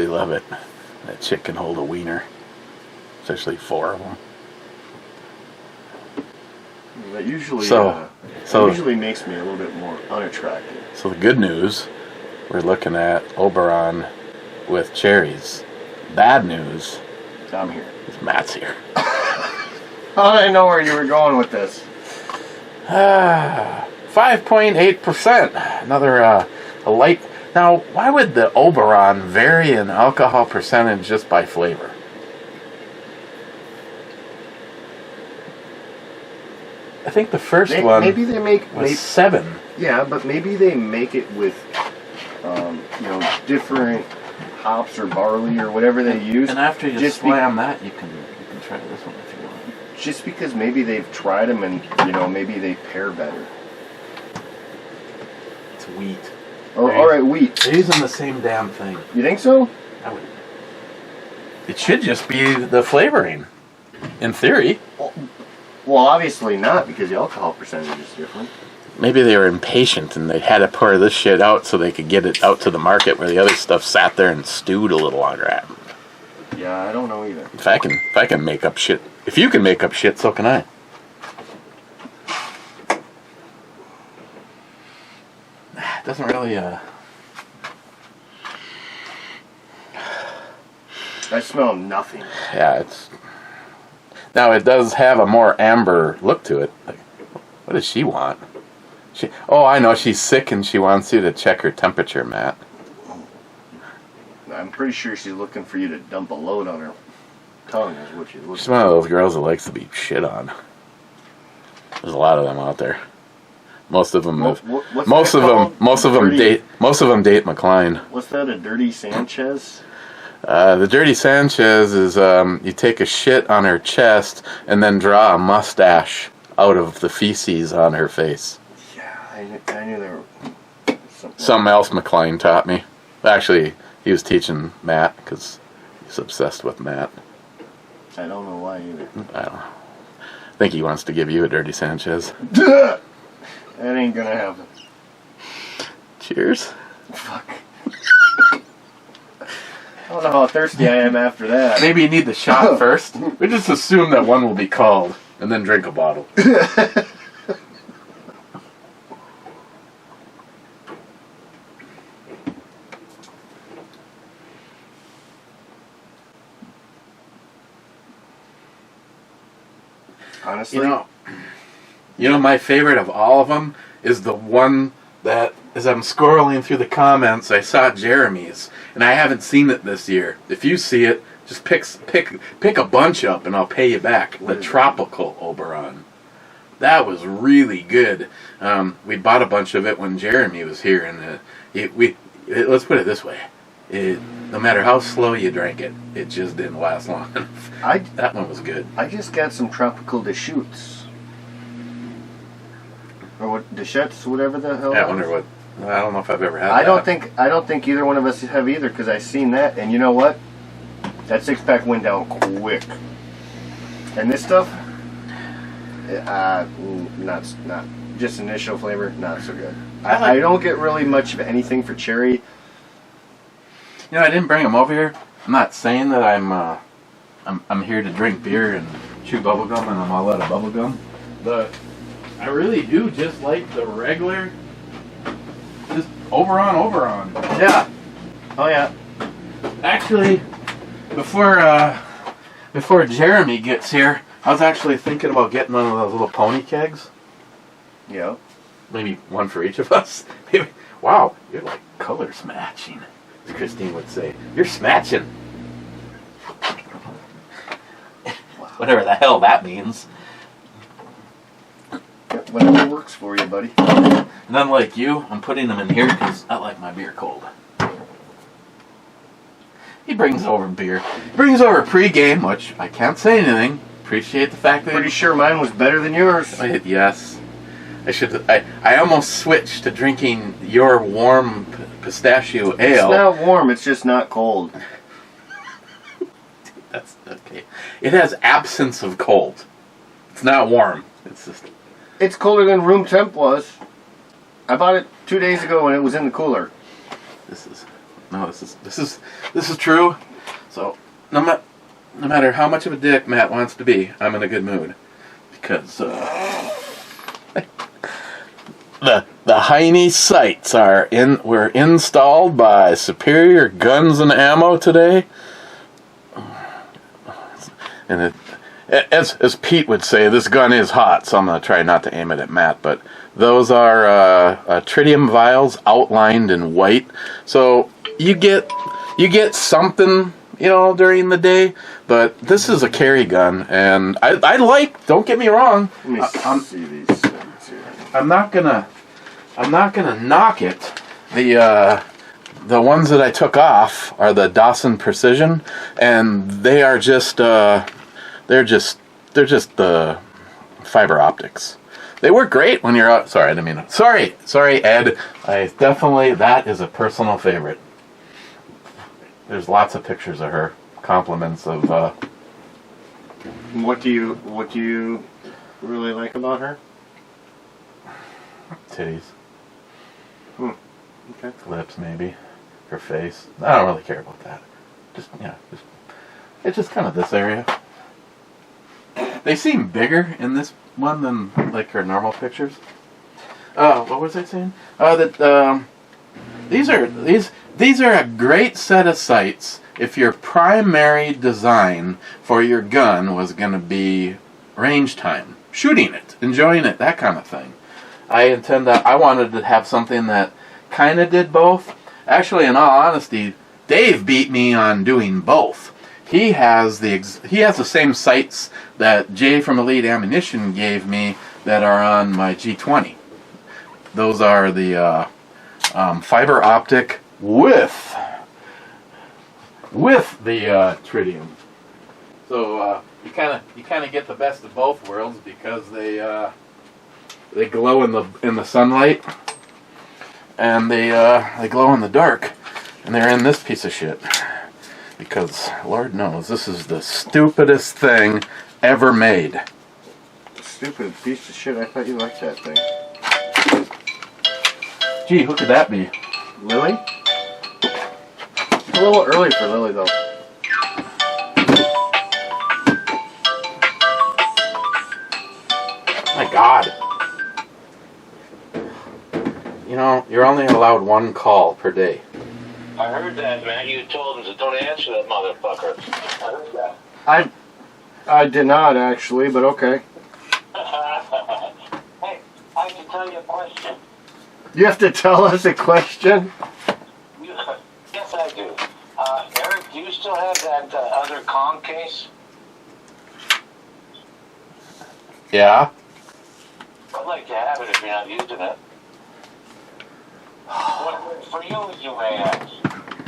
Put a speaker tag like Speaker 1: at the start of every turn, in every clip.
Speaker 1: love it. That chick can hold a wiener. Especially 4 of them.
Speaker 2: That usually, usually makes me a little bit more unattractive.
Speaker 1: So the good news, we're looking at Oberon with cherries. Bad news,
Speaker 2: I'm here.
Speaker 1: is Matt's here.
Speaker 2: How did I know where you were going with this?
Speaker 1: 5.8%. Another a light. Now, why would the Oberon vary in alcohol percentage just by flavor? I think the first one
Speaker 2: maybe they make
Speaker 1: was 7.
Speaker 2: Yeah, but maybe they make it with different hops or barley or whatever they use.
Speaker 1: And after you
Speaker 2: just
Speaker 1: slam that, you can try this one if you want.
Speaker 2: Just because maybe they've tried them and maybe they pair better.
Speaker 1: It's wheat.
Speaker 2: All right, wheat.
Speaker 1: They're using the same damn thing.
Speaker 2: You think so?
Speaker 1: It should just be the flavoring, in theory.
Speaker 2: Well, obviously not, because the alcohol percentage is different.
Speaker 1: Maybe they were impatient and they had to pour this shit out so they could get it out to the market where the other stuff sat there and stewed a little longer at.
Speaker 2: Yeah, I don't know either.
Speaker 1: If I can make up shit, if you can make up shit, so can I. It doesn't really,
Speaker 2: I smell nothing.
Speaker 1: Yeah, now it does have a more amber look to it. Like, what does she want? Oh, I know, she's sick and she wants you to check her temperature, Matt.
Speaker 2: I'm pretty sure she's looking for you to dump a load on her tongue is what she's looking for.
Speaker 1: She's one of those girls that likes to be shit on. There's a lot of them out there. Most of them date McLean.
Speaker 2: What's that, a dirty Sanchez?
Speaker 1: The dirty Sanchez is you take a shit on her chest and then draw a mustache out of the feces on her face.
Speaker 2: Yeah, I knew there were
Speaker 1: something else McLean taught me. Actually, he was teaching Matt because he's obsessed with Matt.
Speaker 2: I don't know why either.
Speaker 1: I don't know. I think he wants to give you a dirty Sanchez.
Speaker 2: That ain't gonna happen.
Speaker 1: Cheers.
Speaker 2: Fuck. I don't know how thirsty I am after that.
Speaker 1: Maybe you need the shot first. We just assume that one will be called, and then drink a bottle.
Speaker 2: Honestly?
Speaker 1: You know, my favorite of all of them is the one that, as I'm scrolling through the comments, I saw Jeremy's, and I haven't seen it this year. If you see it, just pick a bunch up, and I'll pay you back. The Tropical Oberon. That was really good. We bought a bunch of it when Jeremy was here, and let's put it this way: no matter how slow you drank it, it just didn't last long enough. That one was good.
Speaker 2: I just got some Tropical Deschutes. Or what, Deschutes, whatever the hell.
Speaker 1: I wonder what. I don't know if I've ever had that.
Speaker 2: I don't think either one of us have either, because I seen that, and you know what? That 6-pack went down quick. And this stuff, not just initial flavor, not so good. I don't get really much of anything for cherry.
Speaker 1: You know, I didn't bring them over here. I'm not saying that I'm here to drink beer and chew bubblegum and I'm all out of bubblegum, but I really do just like the regular, just Oberon.
Speaker 2: Yeah. Oh yeah.
Speaker 1: Actually, before Jeremy gets here, I was actually thinking about getting one of those little pony kegs.
Speaker 2: Yeah.
Speaker 1: Maybe one for each of us. Maybe. Wow, you're like color smatching, as Christine would say. You're smatching. Whatever the hell that means.
Speaker 2: Whatever works for you, buddy.
Speaker 1: And unlike you, I'm putting them in here because I like my beer cold. He brings over beer. He brings over pre-game, which I can't say anything. Appreciate the fact that...
Speaker 2: Pretty sure mine was better than yours.
Speaker 1: Yes. I almost switched to drinking your warm pistachio ale.
Speaker 2: It's not warm, it's just not cold.
Speaker 1: That's okay. It has absence of cold. It's not warm. It's just...
Speaker 2: It's colder than room temp was. I bought it 2 days ago when it was in the cooler.
Speaker 1: This is... No, this is true. So no matter how much of a dick Matt wants to be, I'm in a good mood because the Heine sights were installed by Superior Guns and Ammo today, and as Pete would say, this gun is hot. So I'm gonna try not to aim it at Matt, but those are tritium vials outlined in white. So you get something, during the day, but this is a carry gun, and I like. Don't get me wrong.
Speaker 2: Let me see these things here.
Speaker 1: I'm not gonna knock it. The ones that I took off are the Dawson Precision, and they are just the fiber optics. They work great when you're out. Sorry, I didn't mean to. Sorry, Ed. That is a personal favorite. There's lots of pictures of her. Compliments of.
Speaker 2: What do you really like about her?
Speaker 1: Titties.
Speaker 2: Okay.
Speaker 1: Lips, maybe. Her face. I don't really care about that. It's just kind of this area. They seem bigger in this one than like her normal pictures. What was I saying? These are a great set of sights if your primary design for your gun was going to be range time, shooting it, enjoying it, that kind of thing. I wanted to have something that kind of did both. Actually, in all honesty, Dave beat me on doing both. He has the same sights that Jay from Elite Ammunition gave me that are on my G20. Those are the fiber optic with the tritium. So you kind of get the best of both worlds because they glow in the sunlight, and they glow in the dark, and they're in this piece of shit. Because Lord knows this is the stupidest thing ever made.
Speaker 2: Stupid piece of shit. I thought you liked that thing.
Speaker 1: Gee, who could that be?
Speaker 2: Lily? A little early for Lily, though.
Speaker 1: My God. You're only allowed one call per day.
Speaker 3: I heard that, man. You told him to don't answer that motherfucker. I heard that.
Speaker 2: I did not, actually, but okay.
Speaker 3: Hey, I can tell you a question.
Speaker 2: You have to tell us a question?
Speaker 3: Yes, I do. Eric, do you still have that other Kong case?
Speaker 1: Yeah?
Speaker 3: I'd like to have it if you're not using it. For you may ask.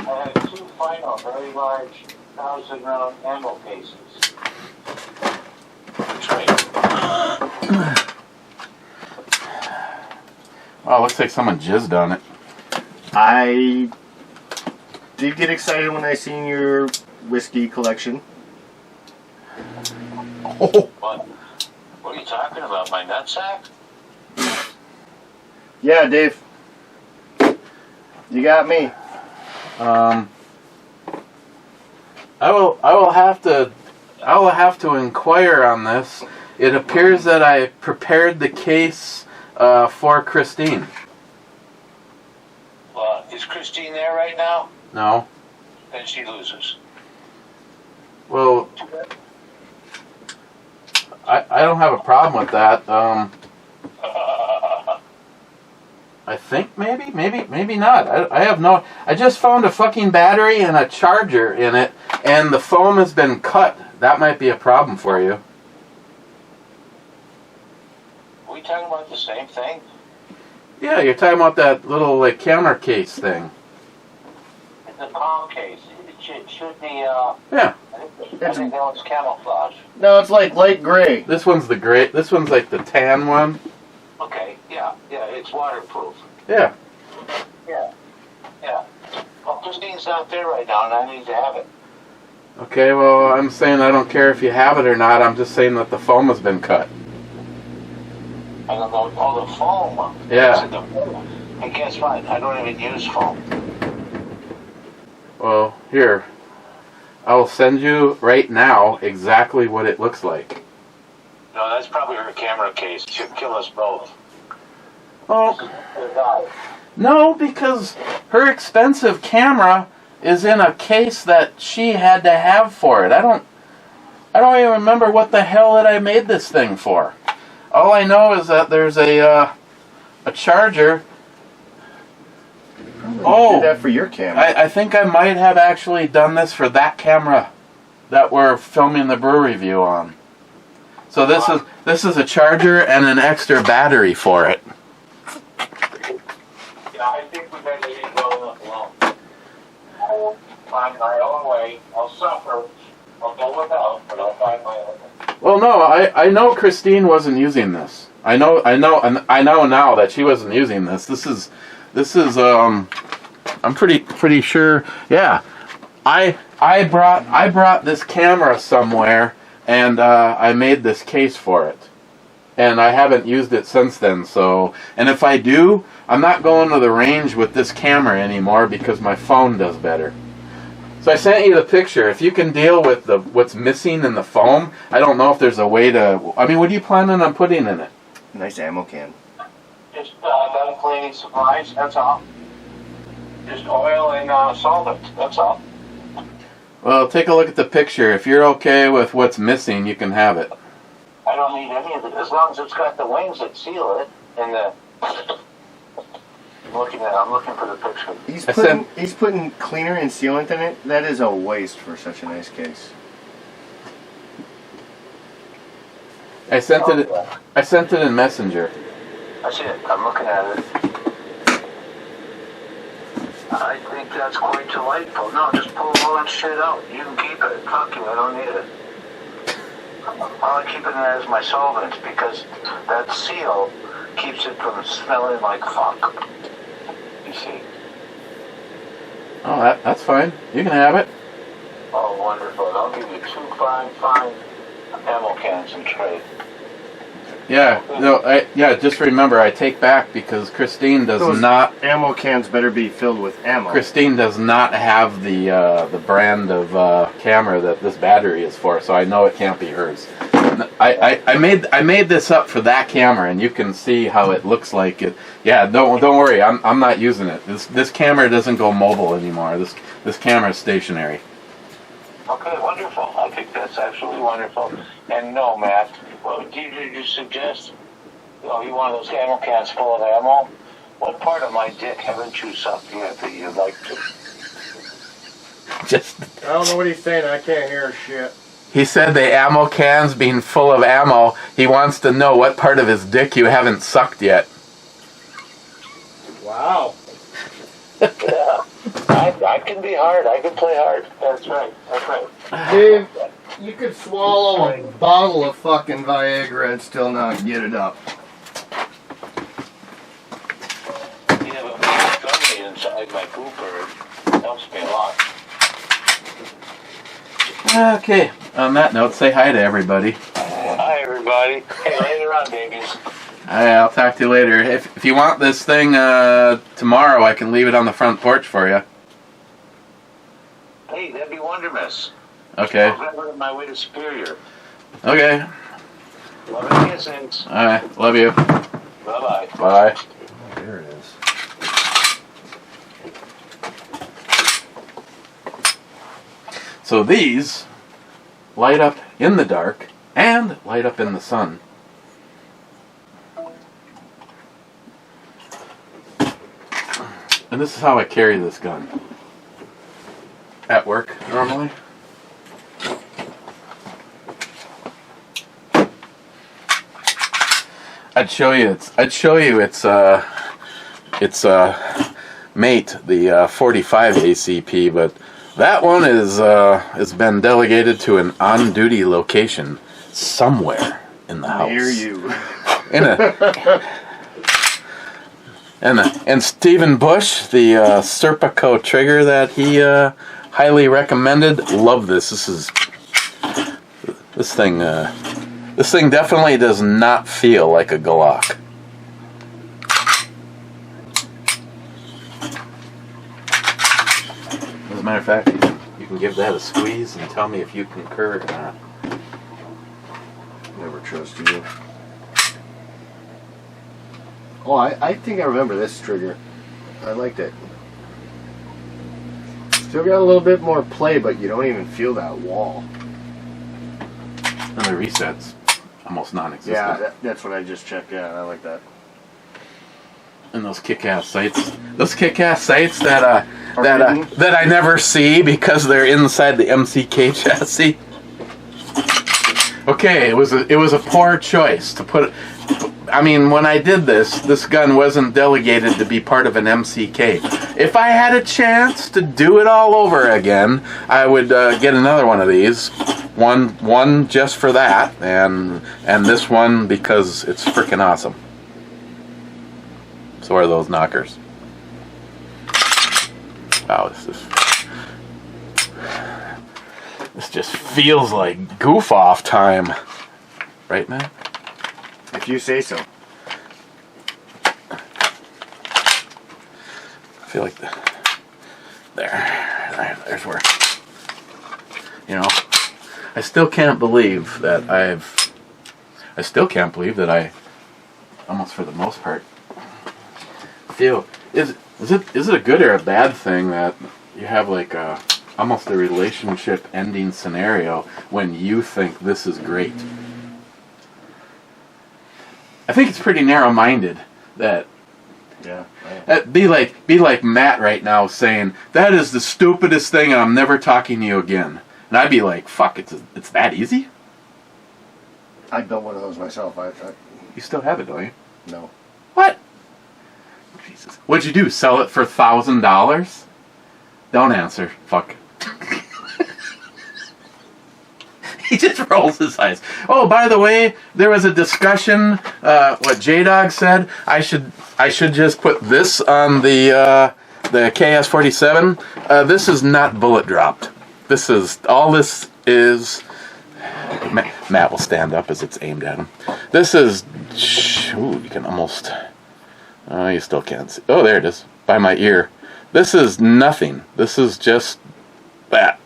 Speaker 3: I have two final, very large 1,000-round ammo cases. Trade.
Speaker 1: Oh, looks like someone jizzed on it.
Speaker 2: I did get excited when I seen your whiskey collection.
Speaker 1: Oh.
Speaker 3: What are you talking about? My nutsack?
Speaker 2: Yeah, Dave. You got me.
Speaker 1: I will have to inquire on this. It appears that I prepared the case for Christine.
Speaker 3: Is Christine there right now?
Speaker 1: No.
Speaker 3: Then she loses.
Speaker 1: Well, I don't have a problem with that. I think maybe not. I have no. I just found a fucking battery and a charger in it, and the foam has been cut. That might be a problem for you.
Speaker 3: Are we talking about the same thing?
Speaker 1: Yeah, you're talking about that little camera case thing.
Speaker 3: The palm case. It should be.
Speaker 1: Yeah.
Speaker 3: I think that one's camouflage.
Speaker 2: No, it's like light gray.
Speaker 1: This one's the gray. This one's like the tan one.
Speaker 3: Okay. Yeah. It's waterproof.
Speaker 1: Yeah.
Speaker 3: Yeah. Well, Christine's not there right now, and I need to have it.
Speaker 1: Okay, well, I'm saying I don't care if you have it or not. I'm just saying that the foam has been cut.
Speaker 3: I don't know. Oh, the foam.
Speaker 1: Yeah.
Speaker 3: And guess what? I don't even use foam.
Speaker 1: Well, here. I'll send you right now exactly what it looks like.
Speaker 3: No, that's probably her camera case. She'll kill us both.
Speaker 1: Oh, no, because her expensive camera is in a case that she had to have for it. I don't even remember what the hell that I made this thing for. All I know is that there's a charger.
Speaker 2: You did that for your camera.
Speaker 1: I think I might have actually done this for that camera that we're filming the brew review on. So this is a charger and an extra battery for it.
Speaker 3: Yeah, I think we better leave it well enough alone. I'll find my own way. I'll suffer. I'll go without, but I'll find my own way.
Speaker 1: Well, no, I know Christine wasn't using this. I know now that she wasn't using this. This is I'm pretty sure. Yeah, I brought this camera somewhere, and I made this case for it, and I haven't used it since then. So, and if I do, I'm not going to the range with this camera anymore because my phone does better. So I sent you the picture. If you can deal with what's missing in the foam, I don't know if there's a way to. I mean, what are you planning on putting in it?
Speaker 2: Nice ammo can.
Speaker 3: Just gun cleaning supplies, that's all. Just oil and solvent, that's all.
Speaker 1: Well, take a look at the picture. If you're okay with what's missing, you can have it.
Speaker 3: I don't need any of it, as long as it's got the wings that seal it, and the... I'm looking for the picture.
Speaker 2: He's putting cleaner and sealant in it. That is a waste for such a nice case.
Speaker 1: I sent it in Messenger.
Speaker 3: I see it, I'm looking at it. I think that's quite delightful. No, just pull all that shit out. You can keep it. Fuck you, I don't need it. I'm keeping it as my solvent because that seal keeps it from smelling like fuck. You see?
Speaker 1: Oh, that's fine. You can have it.
Speaker 3: Oh, wonderful. I'll give you 2 fine ammo cans in trade.
Speaker 1: Yeah, no, just remember, I take back because Christine does not...
Speaker 2: Ammo cans better be filled with ammo.
Speaker 1: Christine does not have the brand of camera that this battery is for, so I know it can't be hers. I made this up for that camera, and you can see how it looks like it. Yeah, don't worry, I'm not using it. This camera doesn't go mobile anymore. This camera is stationary.
Speaker 3: Okay, wonderful. I think that's absolutely wonderful. And no, Matt, what did you suggest? Oh, you want those ammo cans full of ammo? What part of my dick haven't you sucked yet that you'd like to?
Speaker 2: I don't know what he's saying. I can't hear shit.
Speaker 1: He said the ammo cans being full of ammo, he wants to know what part of his dick you haven't sucked yet.
Speaker 2: Wow.
Speaker 3: Yeah. I can be hard. I can play hard. That's right.
Speaker 2: Dave, you could swallow a bottle of fucking Viagra and still not get it up.
Speaker 3: You have a big gummy inside my pooper. It helps me a lot.
Speaker 1: Okay, on that note, say hi to everybody.
Speaker 3: Hi, everybody. Hey, later on, babies.
Speaker 1: I'll talk to you later. If you want this thing tomorrow, I can leave it on the front porch for you.
Speaker 3: Hey, that'd be wondermous.
Speaker 1: Okay.
Speaker 3: I'll grab it on my way to Superior.
Speaker 1: Okay.
Speaker 3: Love and kissings.
Speaker 1: Alright, love you.
Speaker 3: Bye-bye.
Speaker 1: Bye.
Speaker 2: There it is.
Speaker 1: So these light up in the dark and light up in the sun. And this is how I carry this gun. At work, normally. I'd show you its mate, the 45 ACP, but that one is has been delegated to an on-duty location somewhere in the house.
Speaker 2: Near you.
Speaker 1: And Stephen Bush, the Serpico trigger that he highly recommended. Love this. This thing definitely does not feel like a Glock. a matter of fact, you can give that a squeeze and tell me if you concur or not.
Speaker 2: Never trust you. Oh, I think I remember this trigger. I liked it. Still got a little bit more play, but you don't even feel that wall.
Speaker 1: And the resets almost non-existent.
Speaker 2: Yeah, that's what I just checked. Yeah, I like that.
Speaker 1: And those kick-ass sights. Those kick-ass sights that I never see because they're inside the MCK chassis. Okay, it was a poor choice to put. I mean, when I did this gun wasn't delegated to be part of an MCK. If I had a chance to do it all over again, I would get another one of these. One just for that, and this one because it's freaking awesome. So are those knockers. Wow, this just feels like goof off time, right, man?
Speaker 2: If you say so.
Speaker 1: I feel like there's where, you know, I still can't believe that I almost for the most part feel, is it a good or a bad thing that you have like almost a relationship ending scenario when you think this is great? I think it's pretty narrow-minded that.
Speaker 2: Yeah.
Speaker 1: Be like Matt right now saying that is the stupidest thing and I'm never talking to you again. And I'd be like, fuck, it's that easy?
Speaker 2: I built one of those myself.
Speaker 1: You still have it, don't you?
Speaker 2: No.
Speaker 1: What? Jesus. What'd you do? Sell it for $1,000? Don't answer. Fuck. He just rolls his eyes. Oh, by the way, there was a discussion. What J-Dog said. I should just put this on the KS-47. This is not bullet dropped. This is Matt will stand up as it's aimed at him. This is. Ooh, you can almost. Oh, you still can't see. Oh, there it is. By my ear. This is nothing. This is just that.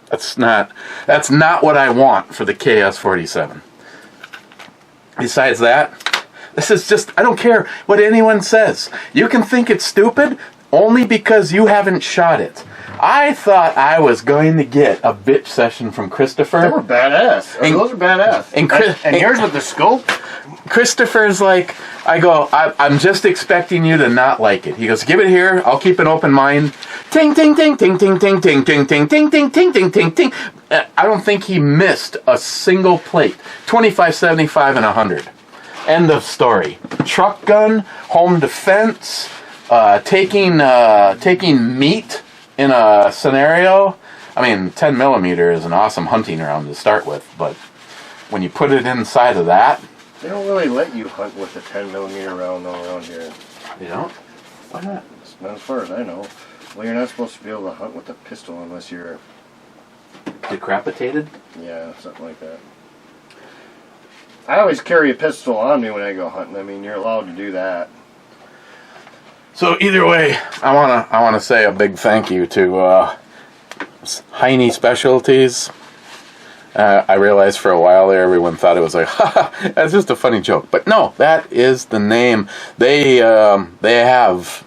Speaker 1: That's not what I want for the KS-47. Besides that, this is just, I don't care what anyone says. You can think it's stupid only because you haven't shot it. I thought I was going to get a bitch session from Christopher.
Speaker 2: They were badass. Those are badass. And yours with the scope?
Speaker 1: Christopher's like, I'm just expecting you to not like it. He goes, give it here. I'll keep an open mind. Ting, ting, ting, ting, ting, ting, ting, ting, ting, ting, ting, ting, ting, ting, ting. I don't think he missed a single plate. 25, 75, and 100. End of story. Truck gun, home defense, taking meat in a scenario. I mean, 10 millimeter is an awesome hunting round to start with, but when you put it inside of that,
Speaker 2: they don't really let you hunt with a 10 millimeter round all around here.
Speaker 1: You don't? Why not?
Speaker 2: Not as far as I know. Well, you're not supposed to be able to hunt with a pistol unless you're
Speaker 1: decapitated?
Speaker 2: Yeah, something like that. I always carry a pistol on me when I go hunting. I mean, you're allowed to do that.
Speaker 1: So either way, I wanna say a big thank you to Heine Specialties. I realized for a while there, everyone thought it was like, ha, that's just a funny joke. But no, that is the name. They have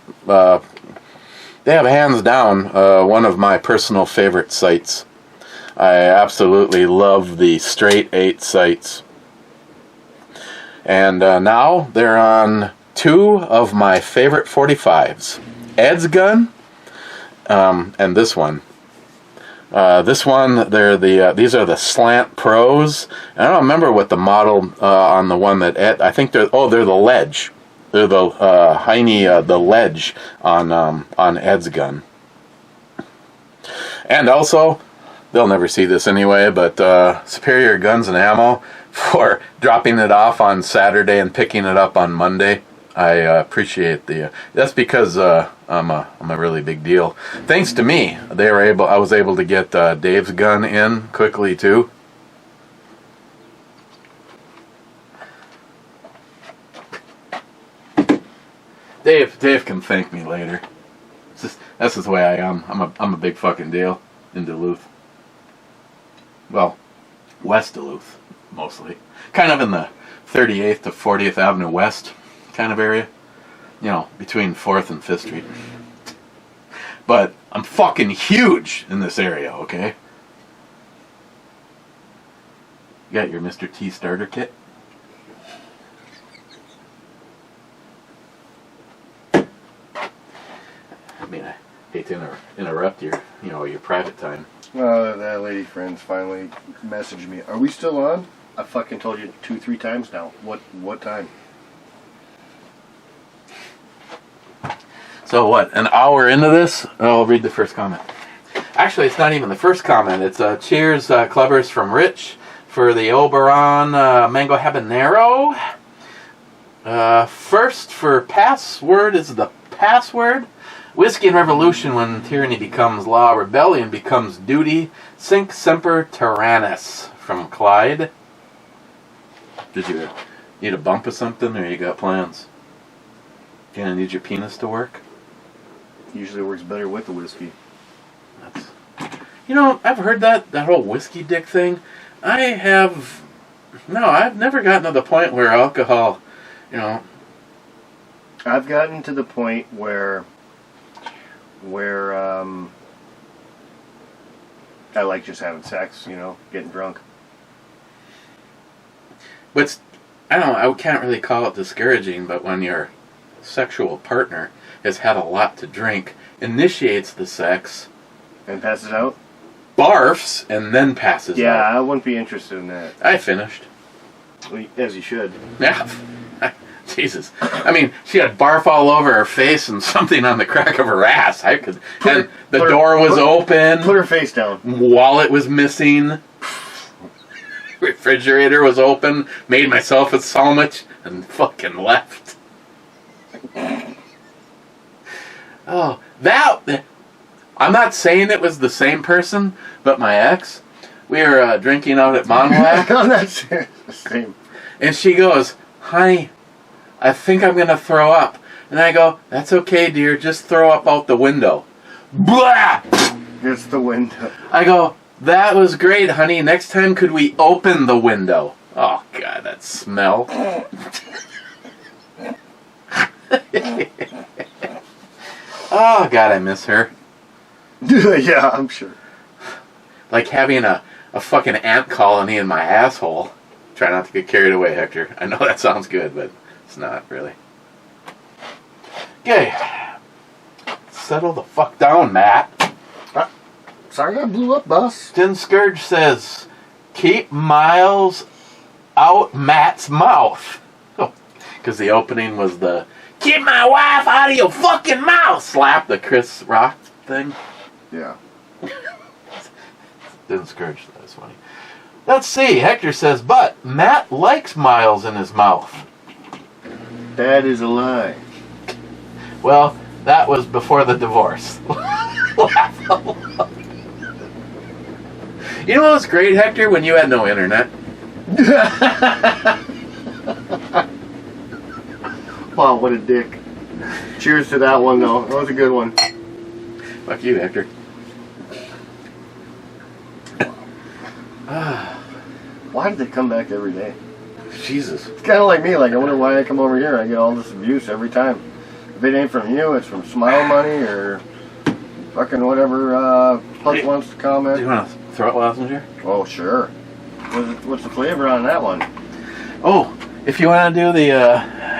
Speaker 1: hands down one of my personal favorite sights. I absolutely love the straight 8 sights. And now they're on 2 of my favorite 45s. Ed's gun and this one. This one, these are the Slant Pros. I don't remember what the model on the one that Ed, I think they're the Ledge. They're the Heine, the Ledge on Ed's gun. And also, they'll never see this anyway, but Superior Guns and Ammo for dropping it off on Saturday and picking it up on Monday. I appreciate that's because I'm a really big deal. Thanks to me, I was able to get Dave's gun in quickly too. Dave can thank me later. That's just the way I am. I'm a big fucking deal in Duluth. Well, West Duluth, mostly. Kind of in the 38th to 40th Avenue West kind of area. You know, between 4th and 5th Street. But I'm fucking huge in this area, okay? You got your Mr. T starter kit? I mean, I hate to interrupt your private time.
Speaker 2: That lady friends finally messaged me. Are we still on? I fucking told you 2-3 times now. What time?
Speaker 1: So what, an hour into this? I'll read the first comment. Actually, it's not even the first comment. It's cheers, Clevers from Rich for the Oberon Mango Habanero. First for password is the password. Whiskey and Revolution, when tyranny becomes law, rebellion becomes duty. Cinq semper tyrannis from Clyde. Did you need a bump of something, or you got plans? Gonna need your penis to work?
Speaker 2: Usually works better with the whiskey.
Speaker 1: I've heard that whole whiskey dick thing. I've never gotten to the point where alcohol,
Speaker 2: I've gotten to the point where I like just having sex, getting drunk.
Speaker 1: But I can't really call it discouraging, but when your sexual partner has had a lot to drink, initiates the sex,
Speaker 2: and passes out?
Speaker 1: Barfs, and then passes out.
Speaker 2: Yeah, I wouldn't be interested in that.
Speaker 1: I finished.
Speaker 2: Well, as you should.
Speaker 1: Yeah. Jesus. I mean, she had barf all over her face and something on the crack of her ass. The door was open.
Speaker 2: Put her face down.
Speaker 1: Wallet was missing. Refrigerator was open. Made myself a sandwich and fucking left. Oh, I'm not saying it was the same person, but my ex, we were drinking out at Monwalk.
Speaker 2: I'm not saying it's the same.
Speaker 1: And she goes, honey, I think I'm going to throw up. And I go, that's okay, dear, just throw up out the window. Blah!
Speaker 2: It's the window.
Speaker 1: I go, that was great, honey. Next time could we open the window? Oh, God, that smell. Oh, God, I miss her.
Speaker 2: Yeah, I'm sure.
Speaker 1: Like having a fucking ant colony in my asshole. Try not to get carried away, Hector. I know that sounds good, but it's not really. Okay. Settle the fuck down, Matt.
Speaker 2: Sorry I blew up, boss.
Speaker 1: Tin Scourge says, keep Miles out Matt's mouth. Because the opening was the, keep my wife out of your fucking mouth! Slap the Chris Rock thing.
Speaker 2: Yeah.
Speaker 1: Tin Scourge, that's funny. Let's see, Hector says, but Matt likes Miles in his mouth.
Speaker 2: That is a lie.
Speaker 1: Well, that was before the divorce. You know what was great, Hector, when you had no internet?
Speaker 2: Wow, what a dick. Cheers to that one, though. That was a good one.
Speaker 1: Fuck you, Hector.
Speaker 2: Why did they come back every day?
Speaker 1: Jesus.
Speaker 2: It's kind of like me. Like, I wonder why I come over here. I get all this abuse every time. If it ain't from you, it's from Smile Money or fucking whatever Puck wants to comment.
Speaker 1: Do you want a throat lousenger?
Speaker 2: Oh, sure. What's the flavor on that one?
Speaker 1: Oh, if you want to do the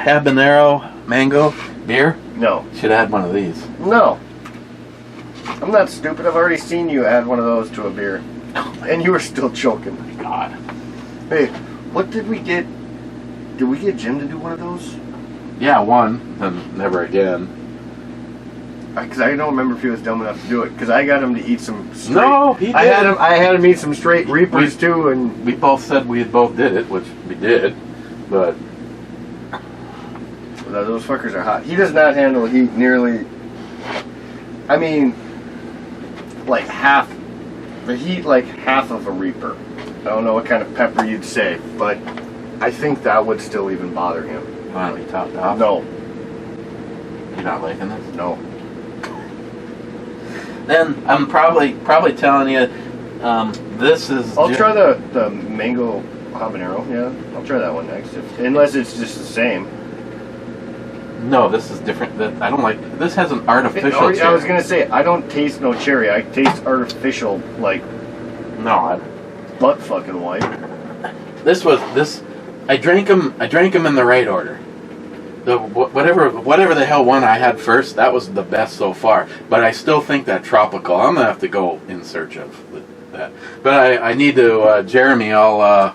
Speaker 1: habanero mango beer,
Speaker 2: No.
Speaker 1: you should add one of these.
Speaker 2: No. I'm not stupid. I've already seen you add one of those to a beer. And you were still choking.
Speaker 1: God.
Speaker 2: Hey, what did we get? Did we get Jim to do one of those?
Speaker 1: Yeah, one, then never again.
Speaker 2: Because I don't remember if he was dumb enough to do it. Because I got him to eat some straight...
Speaker 1: No, he did.
Speaker 2: I had him eat some straight Reapers too, and...
Speaker 1: We both said we both did it, which we did, but...
Speaker 2: Those fuckers are hot. He does not handle heat nearly... I mean, like half... The heat like half of a Reaper. I don't know what kind of pepper you'd say, but I think that would still even bother him.
Speaker 1: You want to be topped off?
Speaker 2: No.
Speaker 1: You're not liking this?
Speaker 2: No.
Speaker 1: then I'm probably telling you this is.
Speaker 2: I'll try the mango habanero. Yeah, I'll try that one next. Unless it's just the same.
Speaker 1: No, this is different. I don't like. This has an artificial.
Speaker 2: I was gonna say I don't taste no cherry. I taste artificial like.
Speaker 1: No,
Speaker 2: butt fucking white.
Speaker 1: This was this. I drank them in the right order. The whatever the hell one I had first, that was the best so far. But I still think that tropical. I'm gonna have to go in search of that. But I need to, Jeremy. I'll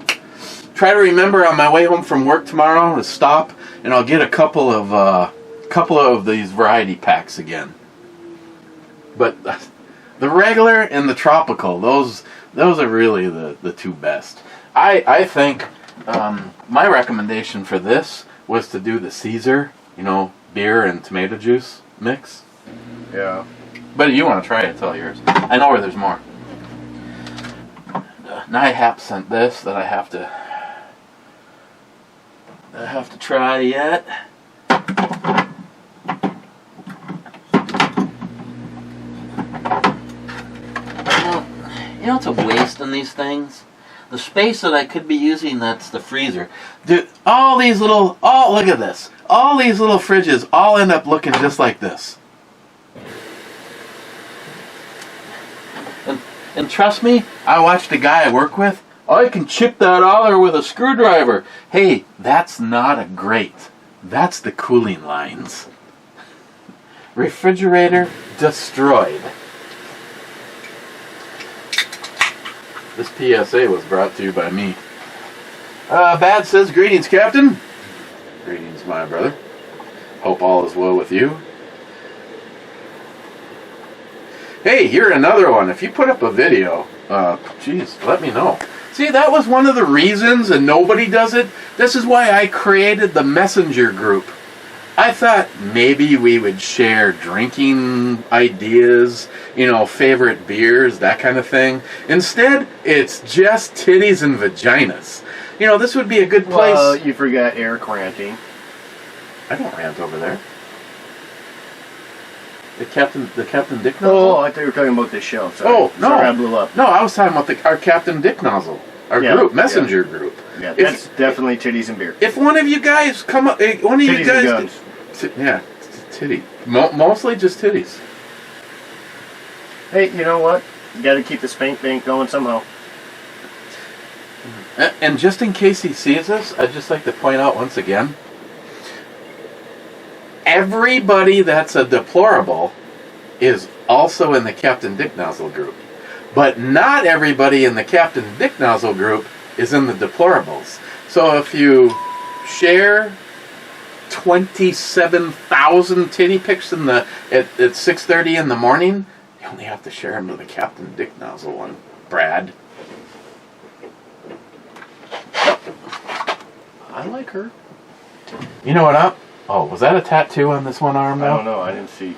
Speaker 1: try to remember on my way home from work tomorrow to stop, and I'll get a couple of these variety packs again. But the regular and the tropical, those are really the two best. I think my recommendation for this was to do the Caesar, beer and tomato juice mix.
Speaker 2: Yeah.
Speaker 1: But if you want to try it, it's all yours. I know where there's more. NIHAP sent this that I have to try yet. It's a waste in these things. The space that I could be using, that's the freezer. Dude, look at this. All these little fridges all end up looking just like this. And trust me, I watched a guy I work with. I can chip that out with a screwdriver. Hey, that's not a grate. That's the cooling lines. Refrigerator destroyed. This PSA was brought to you by me. Bad says, greetings, Captain. Greetings, my brother. Hope all is well with you. Hey, here another one. If you put up a video, geez, let me know. See, that was one of the reasons, and nobody does it. This is why I created the Messenger group. I thought maybe we would share drinking ideas, favorite beers, that kind of thing. Instead, it's just titties and vaginas. This would be a good place.
Speaker 2: Well, you forgot Eric ranting.
Speaker 1: I don't rant over there. The Captain Dick
Speaker 2: Nozzle?
Speaker 1: Nozzle?
Speaker 2: Oh, I thought you were talking about this show. Sorry.
Speaker 1: Oh, no.
Speaker 2: Sorry, I blew up.
Speaker 1: No, I was talking about our Captain Dick Nozzle. Our group, Messenger group.
Speaker 2: Yeah, that's definitely titties and beer.
Speaker 1: If one of you guys come up, one of
Speaker 2: titties
Speaker 1: you guys,
Speaker 2: and guns.
Speaker 1: Titty. Mostly just titties.
Speaker 2: Hey, you know what? You got to keep the spank bank going somehow.
Speaker 1: And just in case he sees us, I'd just like to point out once again, everybody that's a deplorable is also in the Captain Dick Nozzle group. But not everybody in the Captain Dick Nozzle group is in the deplorables. So if you share 27,000 titty pics at 6:30 in the morning, you only have to share them to the Captain Dick Nozzle one, Brad.
Speaker 2: I like her.
Speaker 1: You know what up? Oh, was that a tattoo on this one arm now?
Speaker 2: I don't know. I didn't see.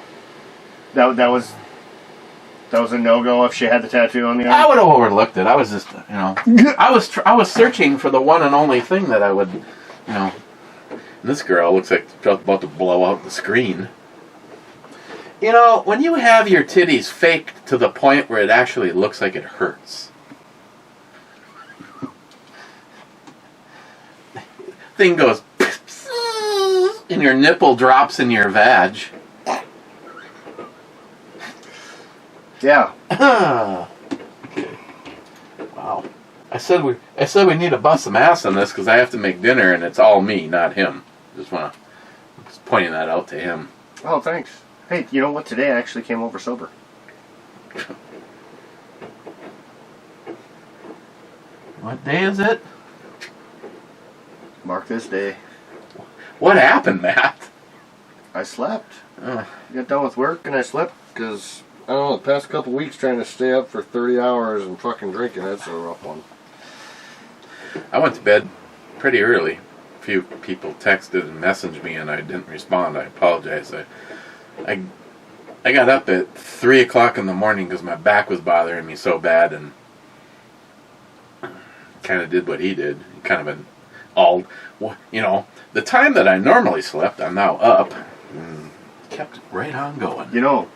Speaker 2: That was a no-go if she had the tattoo on the arm?
Speaker 1: I would have overlooked it. I was just, I was searching for the one and only thing that I would, And this girl looks like she's about to blow out the screen. When you have your titties faked to the point where it actually looks like it hurts. Thing goes, and your nipple drops in your vag.
Speaker 2: Yeah.
Speaker 1: Okay. Wow. I said we need to bust some ass on this because I have to make dinner and it's all me, not him. Just pointing that out to him.
Speaker 2: Oh, thanks. Hey, you know what? Today I actually came over sober.
Speaker 1: What day is it?
Speaker 2: Mark this day.
Speaker 1: What happened, Matt?
Speaker 2: I slept. I got done with work and I slept because, I don't know, the past couple weeks trying to stay up for 30 hours and fucking drinking, that's a rough one.
Speaker 1: I went to bed pretty early. A few people texted and messaged me and I didn't respond. I apologize. I got up at 3 o'clock in the morning because my back was bothering me so bad and kind of did what he did. Kind of the time that I normally slept, I'm now up and kept right on going.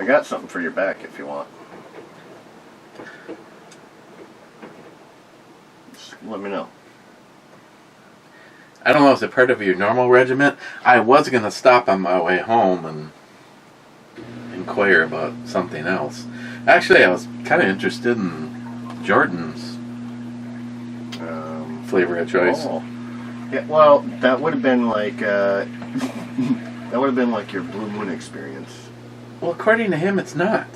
Speaker 2: I got something for your back if you want. Just let me know.
Speaker 1: I don't know if it's a part of your normal regiment. I was going to stop on my way home and inquire about something else. Actually, I was kind of interested in Jordan's flavor of choice.
Speaker 2: Oh. Yeah, well, that would have been like that would have been like your Blue Moon experience.
Speaker 1: Well, according to him, it's not.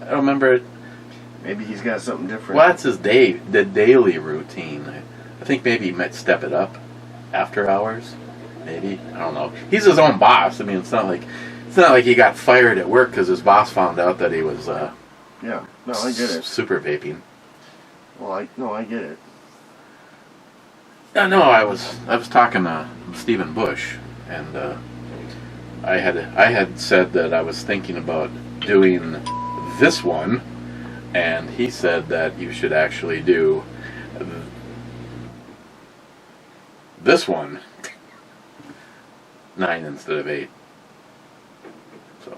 Speaker 1: I don't remember it.
Speaker 2: Maybe he's got something different.
Speaker 1: Well, that's the daily routine. I think maybe he might step it up after hours. Maybe, I don't know. He's his own boss. I mean, it's not like he got fired at work because his boss found out that he was
Speaker 2: yeah. No, I get it.
Speaker 1: super vaping.
Speaker 2: Well, I get it.
Speaker 1: No, I was talking to Stephen Bush, and I had said that I was thinking about doing this one, and he said that you should actually do this one 9 instead of 8. So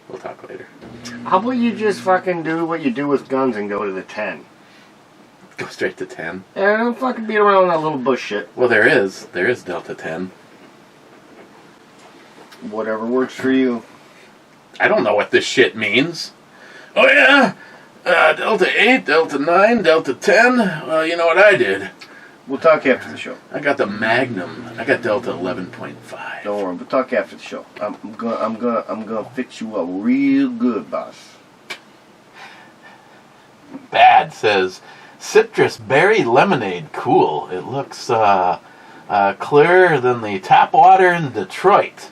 Speaker 1: we'll talk later.
Speaker 2: How about you just fucking do what you do with guns and go to the 10?
Speaker 1: Go straight to 10.
Speaker 2: Yeah, don't fucking beat around that little bush shit.
Speaker 1: Well, there is Delta 10.
Speaker 2: Whatever works for you.
Speaker 1: I don't know what this shit means. Oh yeah, Delta 8, Delta 9, Delta 10. Well, you know what I did?
Speaker 2: We'll talk after the show.
Speaker 1: I got the Magnum. I got Delta 11.5.
Speaker 2: Don't worry, we'll talk after the show. I'm gonna fix you up real good, boss.
Speaker 1: Bad says citrus berry lemonade. Cool. It looks clearer than the tap water in Detroit.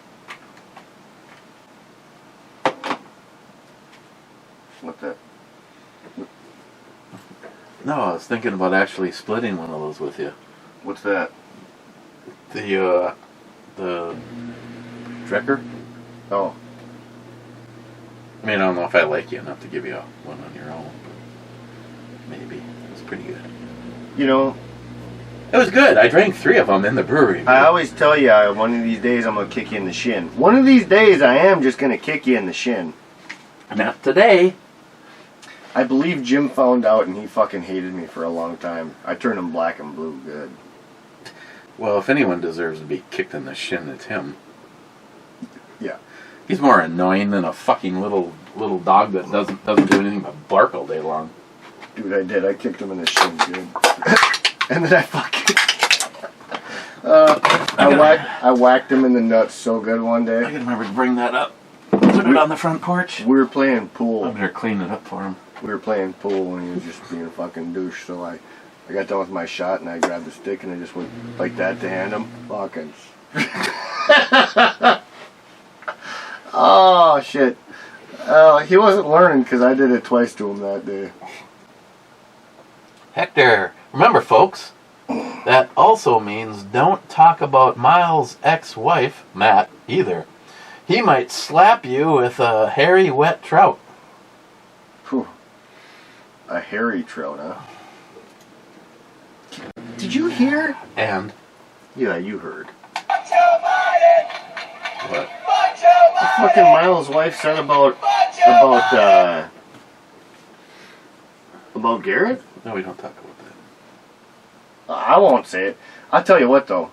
Speaker 2: What that?
Speaker 1: No, I was thinking about actually splitting one of those with you.
Speaker 2: What's that?
Speaker 1: The Drecker.
Speaker 2: Oh.
Speaker 1: I mean, I don't know if I like you enough to give you one on your own. Maybe. It was pretty good.
Speaker 2: You know,
Speaker 1: It was good. I drank 3 of them in the brewery.
Speaker 2: I always tell you, one of these days I'm gonna kick you in the shin. One of these days I am just gonna kick you in the shin.
Speaker 1: Not today.
Speaker 2: I believe Jim found out and he fucking hated me for a long time. I turned him black and blue good.
Speaker 1: Well, if anyone deserves to be kicked in the shin, it's him.
Speaker 2: Yeah.
Speaker 1: He's more annoying than a fucking little dog that doesn't do anything but bark all day long.
Speaker 2: Dude, I did. I kicked him in the shin good. And then I fucking... I whacked him in the nuts so good one
Speaker 1: I
Speaker 2: day.
Speaker 1: can remember to bring that up. Put it on the front porch.
Speaker 2: We were playing pool.
Speaker 1: I'm gonna clean it up for him.
Speaker 2: We were playing pool when he was just being a fucking douche. So I got done with my shot and I grabbed the stick and I just went like that to hand him. Fucking. Oh shit. He wasn't learning because I did it twice to him that day.
Speaker 1: Hector, remember folks, that also means don't talk about Miles' ex-wife, Matt, either. He might slap you with a hairy, wet trout.
Speaker 2: Whew. A hairy trout, huh? Did you hear?
Speaker 1: And?
Speaker 2: Yeah, you heard.
Speaker 1: What?
Speaker 2: The fucking Miles' wife said about Garrett?
Speaker 1: No, we don't talk about that.
Speaker 2: I won't say it. I'll tell you what, though.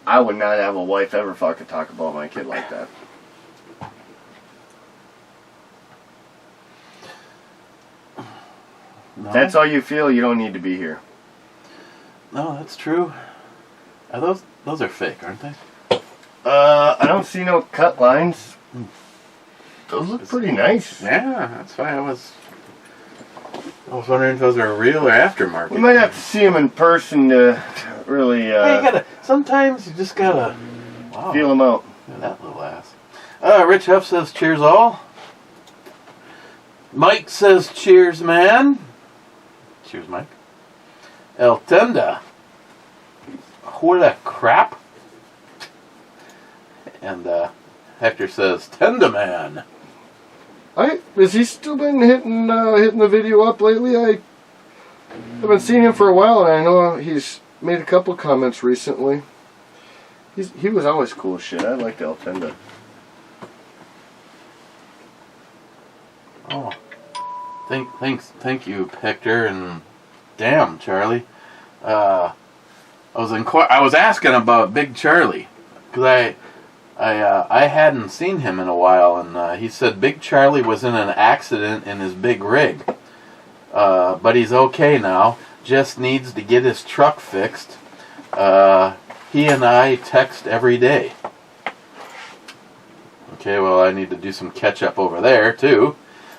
Speaker 2: I would not have a wife ever fucking talk about my kid like that.
Speaker 1: No?
Speaker 2: If that's how you feel, you don't need to be here.
Speaker 1: No, that's true. Are those are fake, aren't they?
Speaker 2: I don't see no cut lines. Those look pretty nice.
Speaker 1: Yeah, that's why I was wondering if those are real or aftermarket.
Speaker 2: We might have to see him in person to really
Speaker 1: Hey, sometimes you just gotta
Speaker 2: feel him out.
Speaker 1: Look at that little ass. Rich Huff says cheers all. Mike says cheers man. Cheers Mike. El Tenda. Hola crap. And Hector says Tenda man.
Speaker 2: Has he still been hitting the video up lately? I haven't seen him for a while, and I know he's made a couple comments recently. He was always cool as shit. I liked El Tenda.
Speaker 1: Oh, thank you, Hector, and damn, Charlie. I was asking about Big Charlie because I hadn't seen him in a while, and he said Big Charlie was in an accident in his big rig, but he's okay now. Just needs to get his truck fixed. He and I text every day. Okay, well, I need to do some catch up over there too.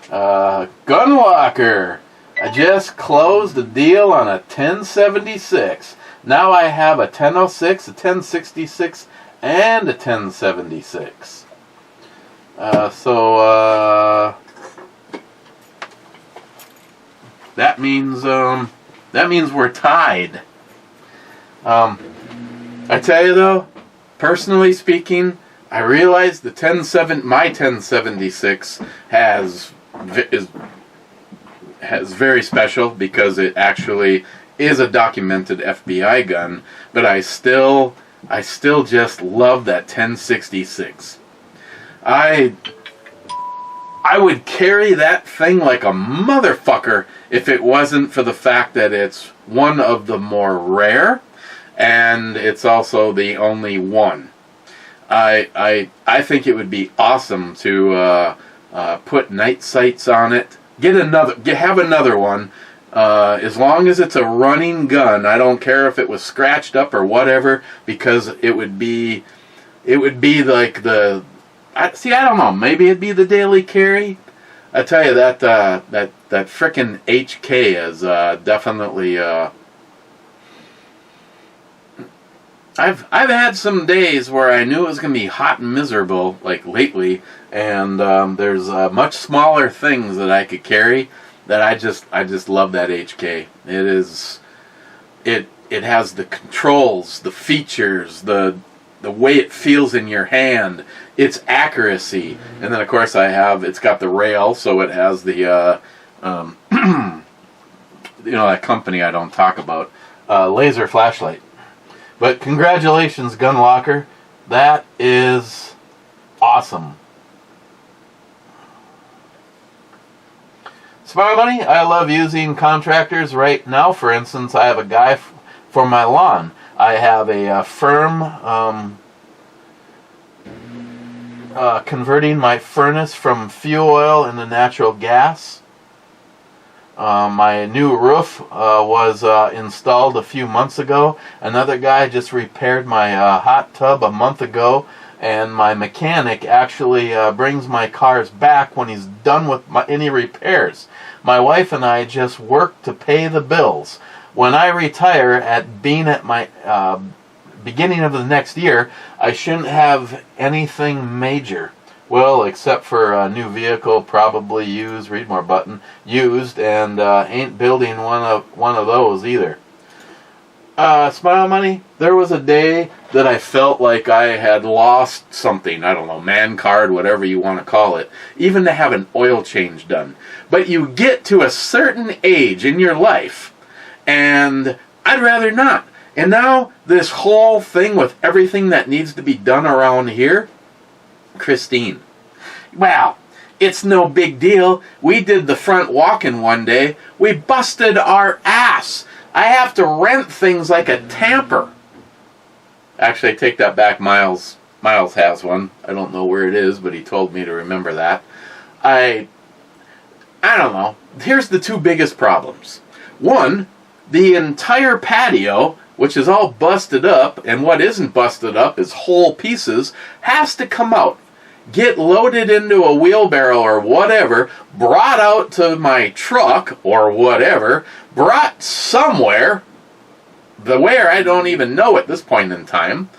Speaker 1: Gunwalker, I just closed a deal on a 1076. Now I have a 1006, a 1066, and a 1076. That means we're tied. I tell you though, personally speaking, I realize my 1076 is very special because it actually is a documented FBI gun, but I still just love that 1066. I would carry that thing like a motherfucker if it wasn't for the fact that it's one of the more rare, and it's also the only one. I think it would be awesome to put night sights on it. Have another one. As long as it's a running gun, I don't care if it was scratched up or whatever, because it would be like I don't know, maybe it'd be the daily carry. I tell you that frickin' HK is definitely. I've had some days where I knew it was gonna be hot and miserable, like lately, and there's much smaller things that I could carry that I just love that HK. It has the controls, the features, the way it feels in your hand, its accuracy, and then of course it's got the rail, so it has the that company I don't talk about, laser flashlight. But congratulations, Gunwalker. That is awesome. Smart Money, I love using contractors. Right now, for instance, I have a guy for my lawn. I have a firm converting my furnace from fuel oil into natural gas. My new roof was installed a few months ago. Another guy just repaired my hot tub a month ago, and my mechanic actually brings my cars back when he's done with any repairs. My wife and I just work to pay the bills. When I retire at my beginning of the next year, I shouldn't have anything major. Well, except for a new vehicle, probably used, read more button, used, and ain't building one of those either. Smile Money, there was a day that I felt like I had lost something. I don't know, man card, whatever you want to call it. Even to have an oil change done. But you get to a certain age in your life, and I'd rather not. And now, this whole thing with everything that needs to be done around here, Christine, wow, it's no big deal. We did the front walk-in one day. We busted our ass. I have to rent things like a tamper. Actually, I take that back. Miles has one. I don't know where it is, but he told me to remember that. I don't know. Here's the two biggest problems. One, the entire patio, which is all busted up, and what isn't busted up is whole pieces, has to come out, get loaded into a wheelbarrow or whatever, brought out to my truck or whatever, brought somewhere, where I don't even know at this point in time,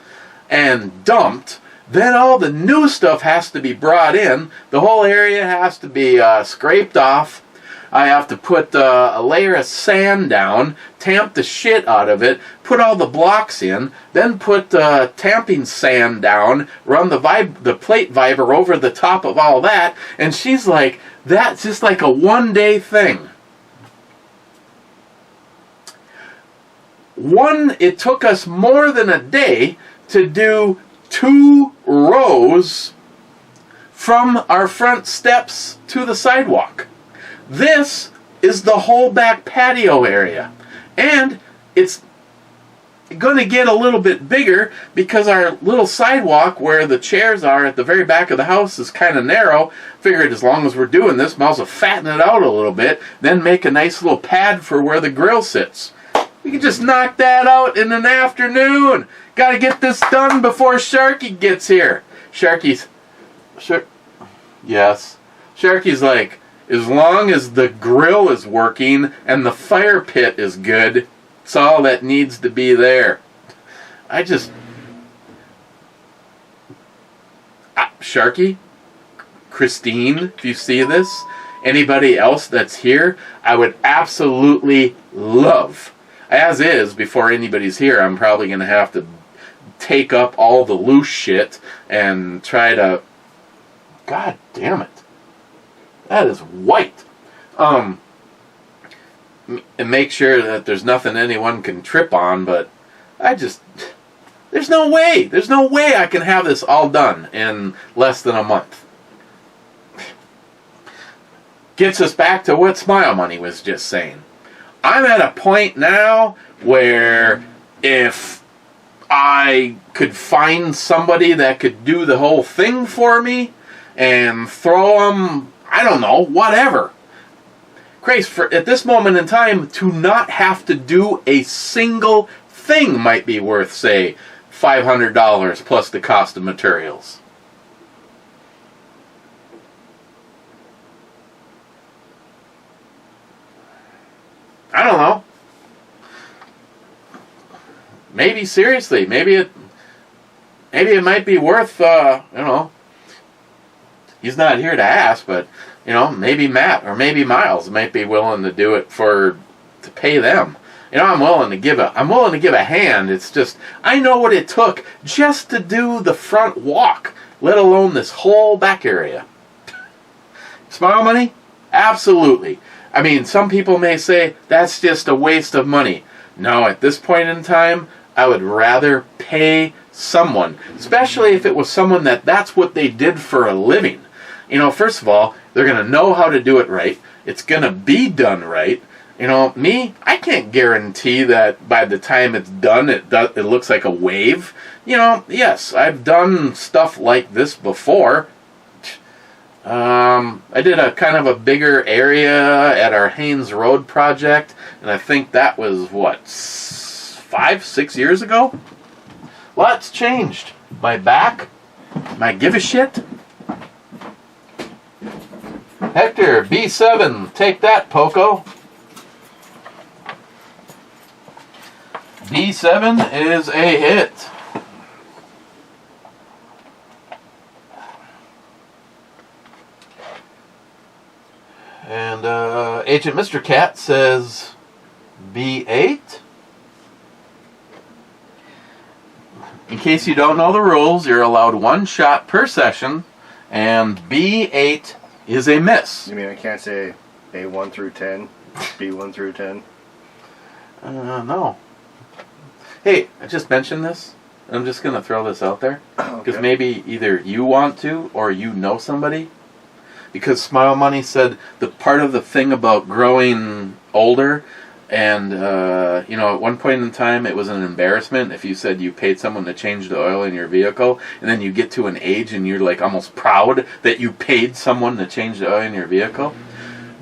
Speaker 1: and dumped. Then all the new stuff has to be brought in. The whole area has to be scraped off. I have to put a layer of sand down, tamp the shit out of it, put all the blocks in, then put tamping sand down, run the plate viber over the top of all that, and she's like, that's just like a one-day thing. It took us more than a day to do 2 rows from our front steps to the sidewalk. This is the whole back patio area. And it's going to get a little bit bigger because our little sidewalk where the chairs are at the very back of the house is kind of narrow. Figured as long as we're doing this, might as well fatten it out a little bit, then make a nice little pad for where the grill sits. We can just knock that out in an afternoon. Got to get this done before Sharky gets here. Yes. Sharky's like, as long as the grill is working and the fire pit is good, it's all that needs to be there. Sharky, Christine, if you see this, anybody else that's here, I would absolutely love, as is, before anybody's here, I'm probably going to have to take up all the loose shit and try to, God damn it. That is white. And make sure that there's nothing anyone can trip on, but there's no way I can have this all done in less than a month. Gets us back to what Smile Money was just saying. I'm at a point now where if I could find somebody that could do the whole thing for me and throw them, I don't know, whatever. Grace, at this moment in time, to not have to do a single thing might be worth, say, $500 plus the cost of materials. I don't know. Maybe seriously, maybe it might be worth, he's not here to ask, but maybe Matt or maybe Miles might be willing to do it to pay them. I'm willing to give a hand. It's just, I know what it took just to do the front walk, let alone this whole back area. Smile Money? Absolutely. I mean, some people may say that's just a waste of money. No, at this point in time, I would rather pay someone, especially if it was someone that's what they did for a living. First of all, they're going to know how to do it right. It's going to be done right. Me, I can't guarantee that by the time it's done, it looks like a wave. Yes, I've done stuff like this before. I did a kind of a bigger area at our Haynes Road project, and I think that was, 5-6 years ago? Lots changed. My back, my give a shit. Hector, B7, take that, Poco. B7 is a hit. And Agent Mr. Cat says B8. In case you don't know the rules, you're allowed 1 shot per session, and B8 is a miss.
Speaker 2: You mean I can't say A1 through 10, B1 through 10?
Speaker 1: No. Hey, I just mentioned this. I'm just going to throw this out there. Because maybe either you want to or you know somebody. Because Smile Money said the part of the thing about growing older, and at one point in time it was an embarrassment if you said you paid someone to change the oil in your vehicle, and then you get to an age and you're like almost proud that you paid someone to change the oil in your vehicle.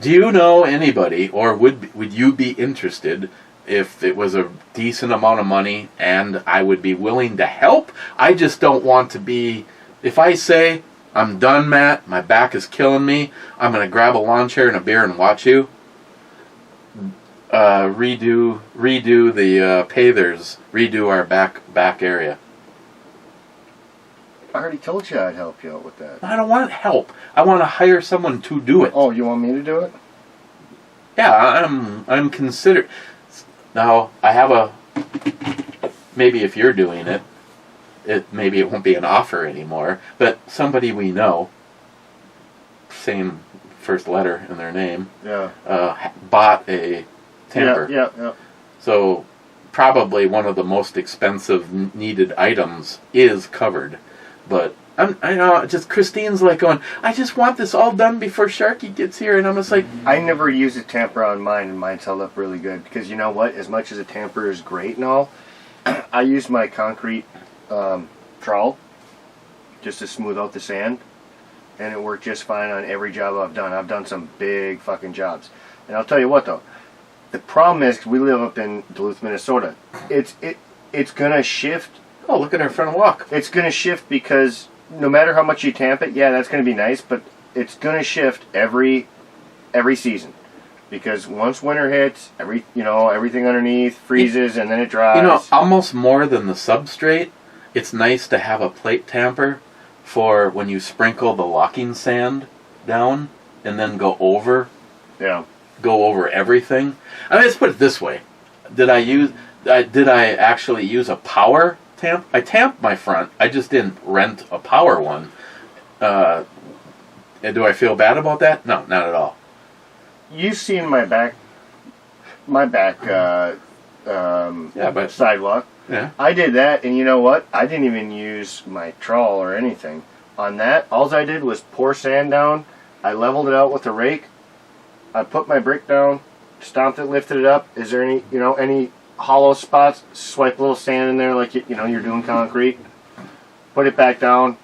Speaker 1: Do you know anybody, or would you be interested if it was a decent amount of money and I would be willing to help? I just don't want to be, if I say, I'm done, Matt, my back is killing me, I'm going to grab a lawn chair and a beer and watch you redo the pathers, redo our back area.
Speaker 2: I already told you I'd help you out with that.
Speaker 1: I don't want help. I want to hire someone to do it.
Speaker 2: Oh, you want me to do it?
Speaker 1: Yeah, I'm considered. Now, I have maybe if you're doing it, maybe it won't be an offer anymore, but somebody we know, same first letter in their name, bought a camper.
Speaker 2: Yeah.
Speaker 1: So probably one of the most expensive needed items is covered. But I know, just Christine's like going, I just want this all done before Sharky gets here, and I'm just like,
Speaker 2: I never use a tamper on mine, and mine's held up really good. Because you know what? As much as a tamper is great and all, I use my concrete trowel just to smooth out the sand, and it worked just fine on every job I've done. I've done some big fucking jobs. And I'll tell you what though, the problem is, 'cause we live up in Duluth, Minnesota, it's gonna shift.
Speaker 1: oh, look at our front walk.
Speaker 2: It's gonna shift because no matter how much you tamp it, yeah, that's gonna be nice, but it's gonna shift every season. Because once winter hits, everything underneath freezes and then it dries.
Speaker 1: You know, almost more than the substrate, it's nice to have a plate tamper for when you sprinkle the locking sand down and then go over everything. I mean, let's put it this way: did I actually use a power tamp? I tamped my front. I just didn't rent a power one. And do I feel bad about that? No, not at all.
Speaker 2: You've seen my back sidewalk.
Speaker 1: Yeah.
Speaker 2: I did that, and you know what? I didn't even use my trowel or anything. On that, all I did was pour sand down. I leveled it out with a rake. I put my brick down, stomped it, lifted it up. Is there any hollow spots? Swipe a little sand in there like you're doing concrete. Put it back down.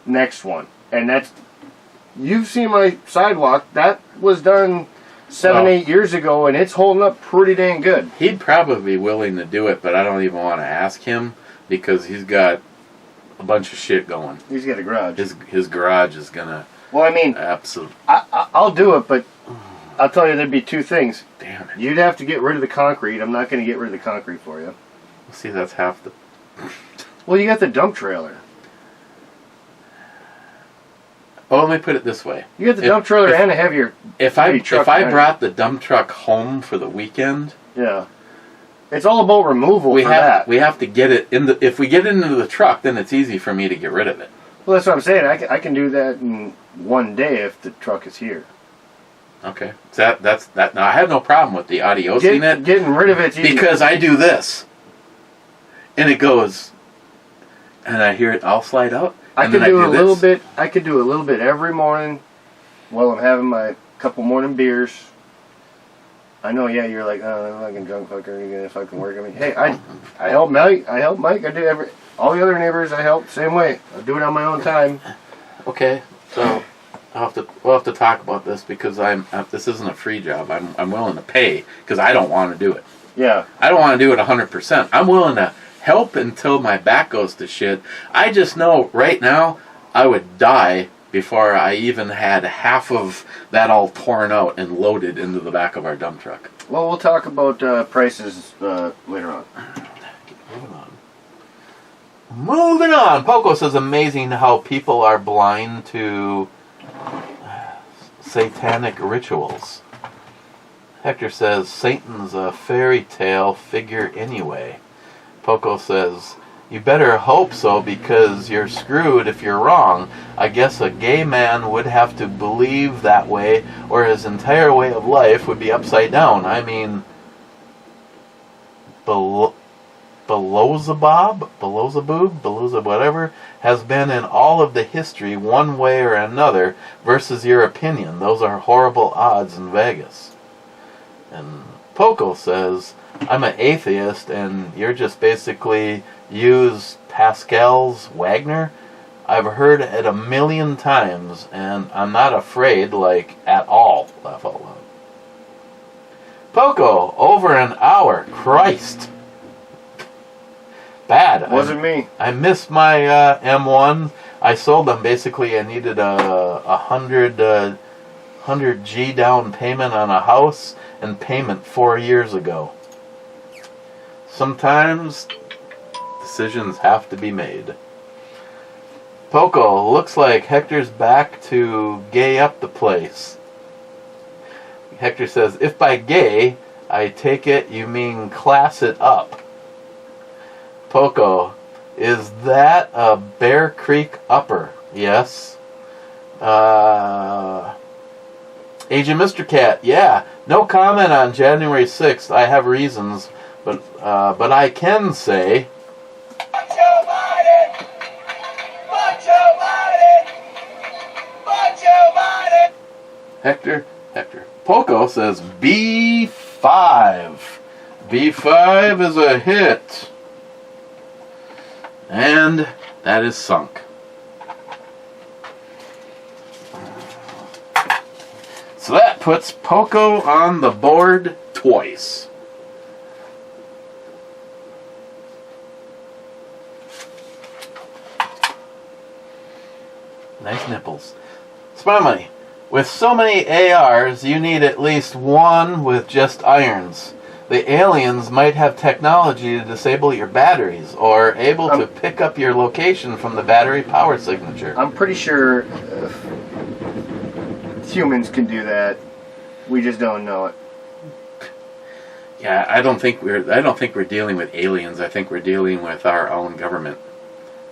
Speaker 2: Next one. And that's... You've seen my sidewalk. That was done 8 years ago, and it's holding up pretty dang good.
Speaker 1: He'd probably be willing to do it, but I don't even want to ask him because he's got a bunch of shit going.
Speaker 2: He's got a garage.
Speaker 1: His garage is gonna...
Speaker 2: Well, I mean...
Speaker 1: Absolutely.
Speaker 2: I'll do it, but I'll tell you there'd be two things.
Speaker 1: Damn it.
Speaker 2: You'd have to get rid of the concrete. I'm not going to get rid of the concrete for you.
Speaker 1: See, that's half the...
Speaker 2: Well, you got the dump trailer.
Speaker 1: Well, let me put it this way.
Speaker 2: You got the dump trailer and a heavier truck.
Speaker 1: If I brought the dump truck home for the weekend...
Speaker 2: Yeah. It's all about removal that.
Speaker 1: We have to get it in the... If we get it into the truck, then it's easy for me to get rid of it.
Speaker 2: Well, that's what I'm saying. I can do that in one day if the truck is here.
Speaker 1: Okay. So that's that. Now, I have no problem with the adiosing it.
Speaker 2: Getting rid of it
Speaker 1: because I do this. And it goes... And I hear it all slide out.
Speaker 2: I could do a little bit. I could do a little bit every morning while I'm having my couple morning beers. I know, yeah, you're like, oh, fucking drunk fucker, you're gonna fucking work. I mean, hey, I help Mike. I do all the other neighbors. I help same way. I do it on my own time.
Speaker 1: Okay, so we'll have to talk about this because this isn't a free job. I'm willing to pay because I don't want to do it.
Speaker 2: Yeah.
Speaker 1: I don't want to do it 100%. I'm willing to help until my back goes to shit. I just know right now I would die before I even had half of that all torn out and loaded into the back of our dump truck.
Speaker 2: Well, we'll talk about prices later on.
Speaker 1: Moving on. Poco says, amazing how people are blind to satanic rituals. Hector says, Satan's a fairy tale figure anyway. Poco says, you better hope so because you're screwed if you're wrong. I guess a gay man would have to believe that way or his entire way of life would be upside down. I mean, Beelzebub, whatever, has been in all of the history one way or another versus your opinion. Those are horrible odds in Vegas. And Poco says, I'm an atheist and you're just basically use Pascal's Wagner. I've heard it 1,000,000 times and I'm not afraid, like, at all. Laugh out loud. Poco, over an hour. Christ. Bad.
Speaker 2: Wasn't me.
Speaker 1: I missed my M1. I sold them. Basically, I needed a 100 G down payment on a house and payment 4 years ago. Sometimes decisions have to be made. Poco, looks like Hector's back to gay up the place. Hector says, if by gay, I take it you mean class it up. Poco, is that a Bear Creek upper? Yes. Agent Mr. Cat, yeah. No comment on January 6th. I have reasons. But I can say, Hector, Poco says B5. B5 is a hit. And that is sunk. So that puts Poco on the board twice. Nice nipples. Spy money. With so many ARs, you need at least one with just irons. The aliens might have technology to disable your batteries, or able to pick up your location from the battery power signature.
Speaker 2: I'm pretty sure humans can do that. We just don't know it.
Speaker 1: Yeah, I don't think we're dealing with aliens. I think we're dealing with our own government.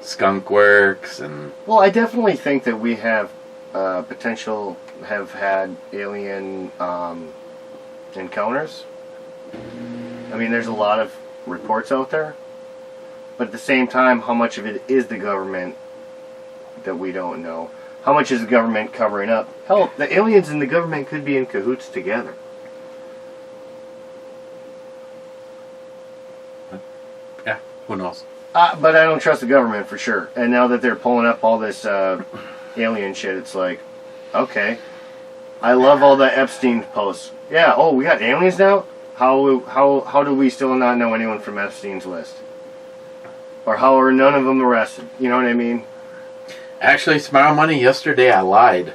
Speaker 1: Skunk Works and...
Speaker 2: Well, I definitely think that we have have had alien encounters. I mean, there's a lot of reports out there. But at the same time, how much of it is the government that we don't know? How much is the government covering up? Hell, the aliens and the government could be in cahoots together.
Speaker 1: Yeah, who knows?
Speaker 2: But I don't trust the government for sure. And now that they're pulling up all this alien shit, it's like, okay. I love all the Epstein posts. Yeah, oh, we got aliens now? How do we still not know anyone from Epstein's list? Or how are none of them arrested? You know what I mean?
Speaker 1: Actually, Smile Money, yesterday I lied.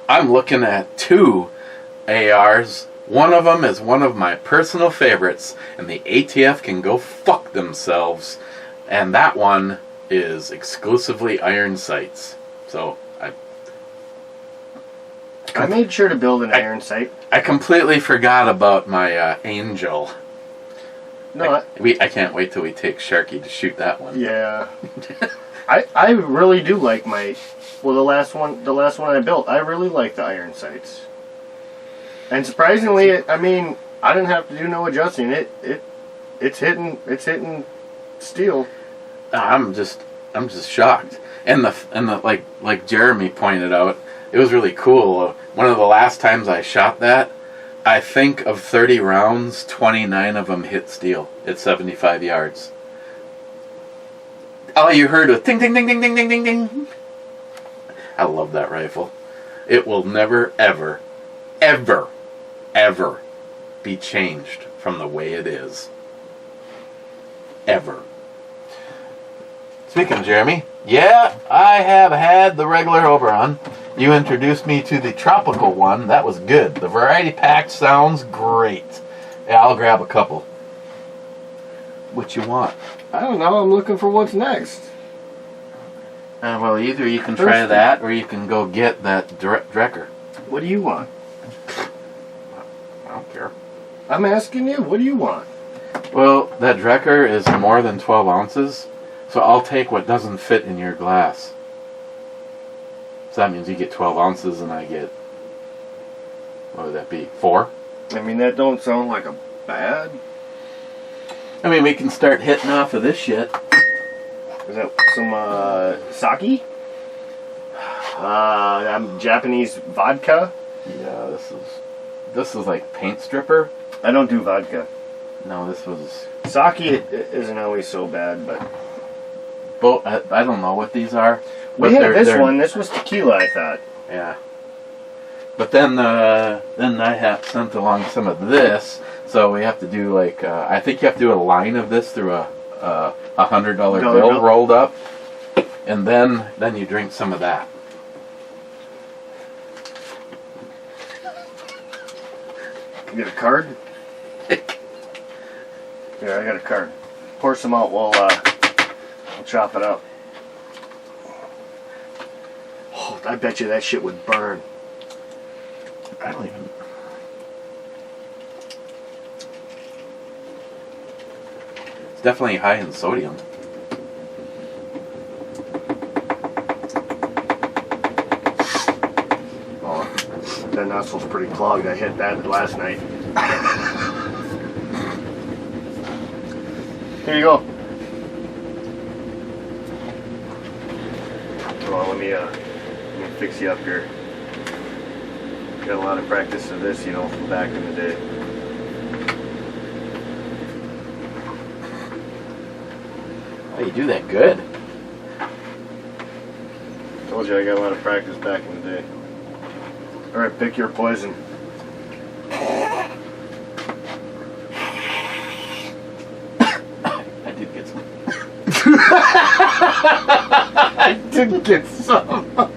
Speaker 1: I'm looking at 2 ARs. One of them is one of my personal favorites, and the ATF can go fuck themselves. And that one is exclusively iron sights. So
Speaker 2: I made sure to build an iron sight.
Speaker 1: I completely forgot about my Angel.
Speaker 2: No,
Speaker 1: I can't wait till we take Sharky to shoot that one.
Speaker 2: Yeah. I really do like my... Well, the last one I built, I really like the iron sights. And surprisingly, I mean, I didn't have to do no adjusting. It's hitting steel.
Speaker 1: I'm just shocked. And the like Jeremy pointed out, it was really cool. One of the last times I shot that, I think of 30 rounds, 29 of them hit steel at 75 yards. All you heard was ding, ding, ding, ding, ding, ding, ding, ding. I love that rifle. It will never, ever, ever, ever be changed from the way it is. Ever. Speaking of Jeremy, yeah, I have had the regular Oberon. You introduced me to the tropical one. That was good. The variety pack sounds great. Yeah, I'll grab a couple. What you want?
Speaker 2: I don't know. I'm looking for what's next.
Speaker 1: Well, either you can try that, or you can go get that Drecker.
Speaker 2: What do you want?
Speaker 1: I don't care.
Speaker 2: I'm asking you. What do you want?
Speaker 1: Well, that Drecker is more than 12 ounces, so I'll take what doesn't fit in your glass. So that means you get 12 ounces and I get, what would that be, 4?
Speaker 2: I mean, that don't sound like a bad.
Speaker 1: I mean, we can start hitting off of this shit.
Speaker 2: Is that some sake? Japanese vodka?
Speaker 1: Yeah, this is like paint stripper.
Speaker 2: I don't do vodka.
Speaker 1: No, this was...
Speaker 2: Sake isn't always so bad, but...
Speaker 1: I don't know what these are.
Speaker 2: We had this one. This was tequila, I thought.
Speaker 1: Yeah. But then I have sent along some of this, so we have to do like I think you have to do a line of this through a $100 bill rolled up, and then you drink some of that.
Speaker 2: You get a card? Here, I got a card. Pour some out. We'll chop it up. Oh, I bet you that shit would burn.
Speaker 1: I don't even... It's definitely high in sodium.
Speaker 2: Oh, that nostril's pretty clogged. I hit that last night. Here you go. Hold on, let me fix you up here. Got a lot of practice of this, from back in the day.
Speaker 1: Oh, you do that good.
Speaker 2: Told you I got a lot of practice back in the day. Alright, pick your poison.
Speaker 1: I did get some.
Speaker 2: I did get some.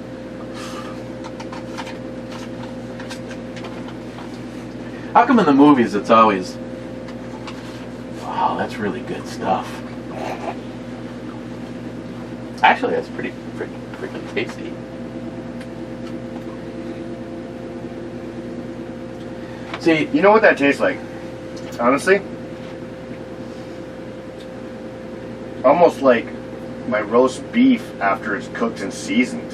Speaker 1: How come in the movies it's always, wow, that's really good stuff. Actually, that's pretty freaking tasty.
Speaker 2: See, you know what that tastes like? Honestly? Almost like my roast beef after it's cooked and seasoned.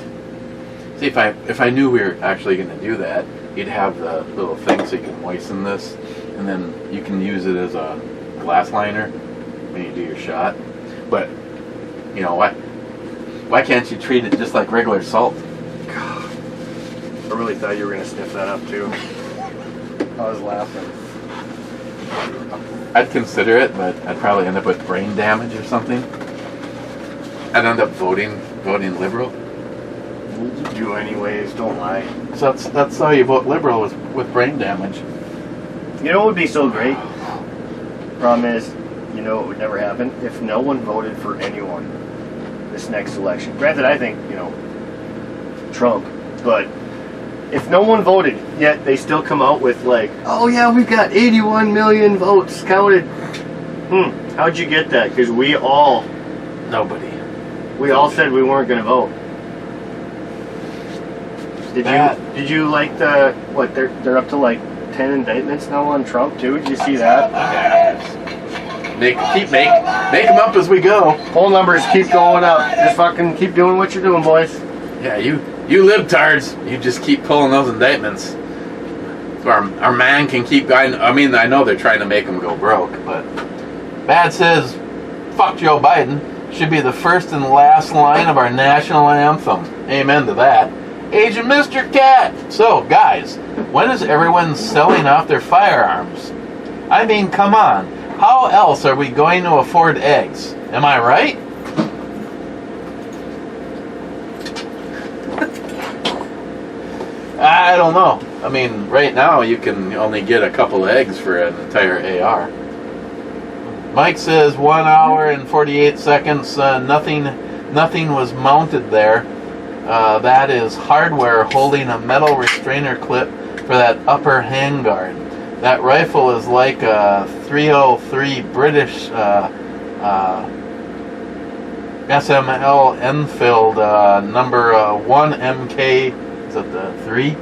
Speaker 1: See, if I knew we were actually going to do that, you'd have the little thing so you can moisten this, and then you can use it as a glass liner when you do your shot. But, you know, why can't you treat it just like regular salt?
Speaker 2: God, I really thought you were going to sniff that up too. I was laughing.
Speaker 1: I'd consider it, but I'd probably end up with brain damage or something. I'd end up voting liberal.
Speaker 2: You do anyways, don't lie.
Speaker 1: So that's how you vote liberal, with brain damage.
Speaker 2: You know what would be so great? Problem is, it would never happen if no one voted for anyone this next election. Granted, I think, Trump, but if no one voted, yet they still come out with like, oh yeah, we've got 81 million votes counted. How'd you get that? Because we all said we weren't going to vote. Did you like they're up to like 10 indictments now on Trump too? Did you see that?
Speaker 1: Make them up as we go.
Speaker 2: Poll numbers keep going up. Just fucking keep doing what you're doing, boys.
Speaker 1: Yeah, you libtards, you just keep pulling those indictments. So our man can keep going. I mean, I know they're trying to make him go broke, but Bad says, fuck Joe Biden. Should be the first and last line of our national anthem. Amen to that. Agent Mr. Cat. So, guys, when is everyone selling off their firearms? I mean, come on. How else are we going to afford eggs? Am I right? I don't know. I mean, right now you can only get a couple eggs for an entire AR. Mike says 1 hour and 48 seconds. Nothing was mounted there. That is hardware holding a metal restrainer clip for that upper handguard. That rifle is like a 303 British SML Enfield number 1 MK. Is that the 3?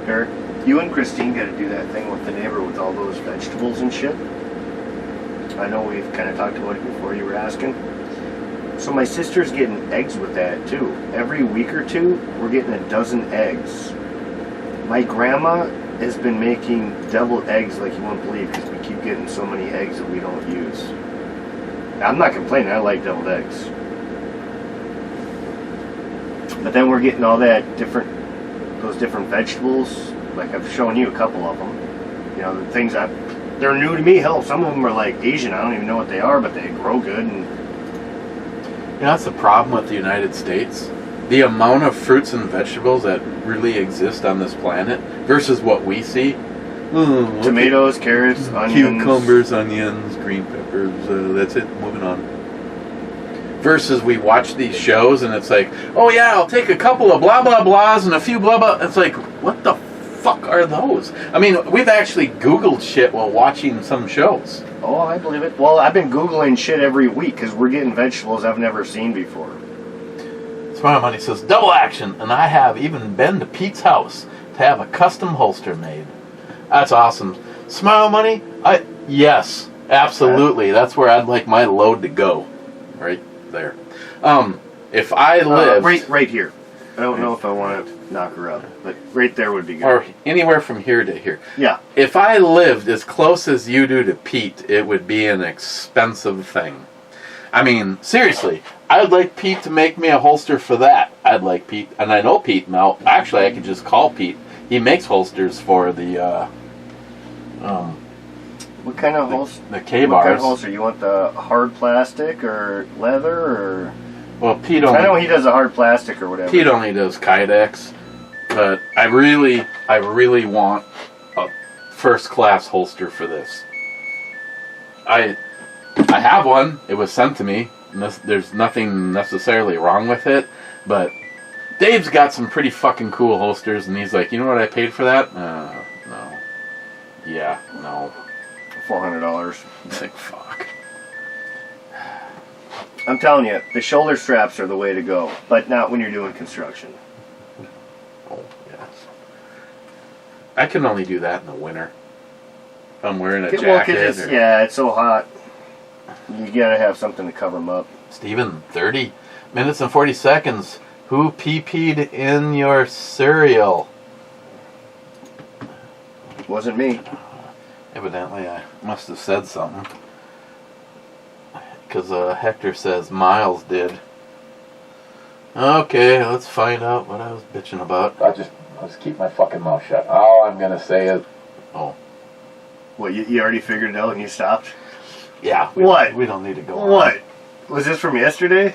Speaker 2: Eric, you and Christine got to do that thing with the neighbor with all those vegetables and shit. I know we've kind of talked about it before you were asking. So my sister's getting eggs with that too. Every week or two, we're getting a dozen eggs. My grandma has been making deviled eggs like you won't believe because we keep getting so many eggs that we don't use. I'm not complaining, I like deviled eggs. But then we're getting all those different vegetables. Like I've shown you a couple of them. The things they're new to me. Hell, some of them are like Asian. I don't even know what they are, but they grow good. And
Speaker 1: that's the problem with the United States. The amount of fruits and vegetables that really exist on this planet versus what we see.
Speaker 2: Tomatoes, carrots, onions.
Speaker 1: Cucumbers, onions, green peppers. That's it. Moving on. Versus we watch these shows and it's like, oh yeah, I'll take a couple of blah blah blahs and a few blah blah. It's like, what the fuck are those? I mean, we've actually Googled shit while watching some shows.
Speaker 2: Oh, I believe it. Well, I've been Googling shit every week because we're getting vegetables I've never seen before.
Speaker 1: Smart Money says, double action, and I have even been to Pete's house to have a custom holster made. That's awesome. Smile Money, yes, absolutely. That's where I'd like my load to go. Right there. If I live...
Speaker 2: right here. I don't know if I want it. knock her up. But right there would be good.
Speaker 1: Or anywhere from here to here.
Speaker 2: Yeah.
Speaker 1: If I lived as close as you do to Pete, it would be an expensive thing. I mean, seriously, I'd like Pete to make me a holster for that. I'd like Pete, and I know Pete now. Actually, I could just call Pete. He makes holsters for the
Speaker 2: What kind of holster?
Speaker 1: the K
Speaker 2: What kind
Speaker 1: bars.
Speaker 2: of holster? You want the hard plastic or leather or?
Speaker 1: Well, Pete
Speaker 2: I know
Speaker 1: only
Speaker 2: he does a hard plastic or whatever.
Speaker 1: Pete only does Kydex, but I really want a first class holster for this. I have one. It was sent to me. There's nothing necessarily wrong with it, but Dave's got some pretty fucking cool holsters, and he's like, you know what I paid for that? No. Yeah, no.
Speaker 2: $400.
Speaker 1: It's like, fuck.
Speaker 2: I'm telling you, the shoulder straps are the way to go, but not when you're doing construction.
Speaker 1: Oh, yes. I can only do that in the winter. If I'm wearing a jacket.
Speaker 2: It's so hot. You gotta have something to cover them up.
Speaker 1: Steven, 30 minutes and 40 seconds. Who pee-peed in your cereal?
Speaker 2: Wasn't me.
Speaker 1: Evidently, I must have said something. Because Hector says Miles did. Okay, let's find out what I was bitching about. I'll just keep my fucking mouth shut. All I'm going to say is... Oh.
Speaker 2: What, you already figured it out and you stopped?
Speaker 1: Yeah. We don't need to go on.
Speaker 2: What? Was this from yesterday?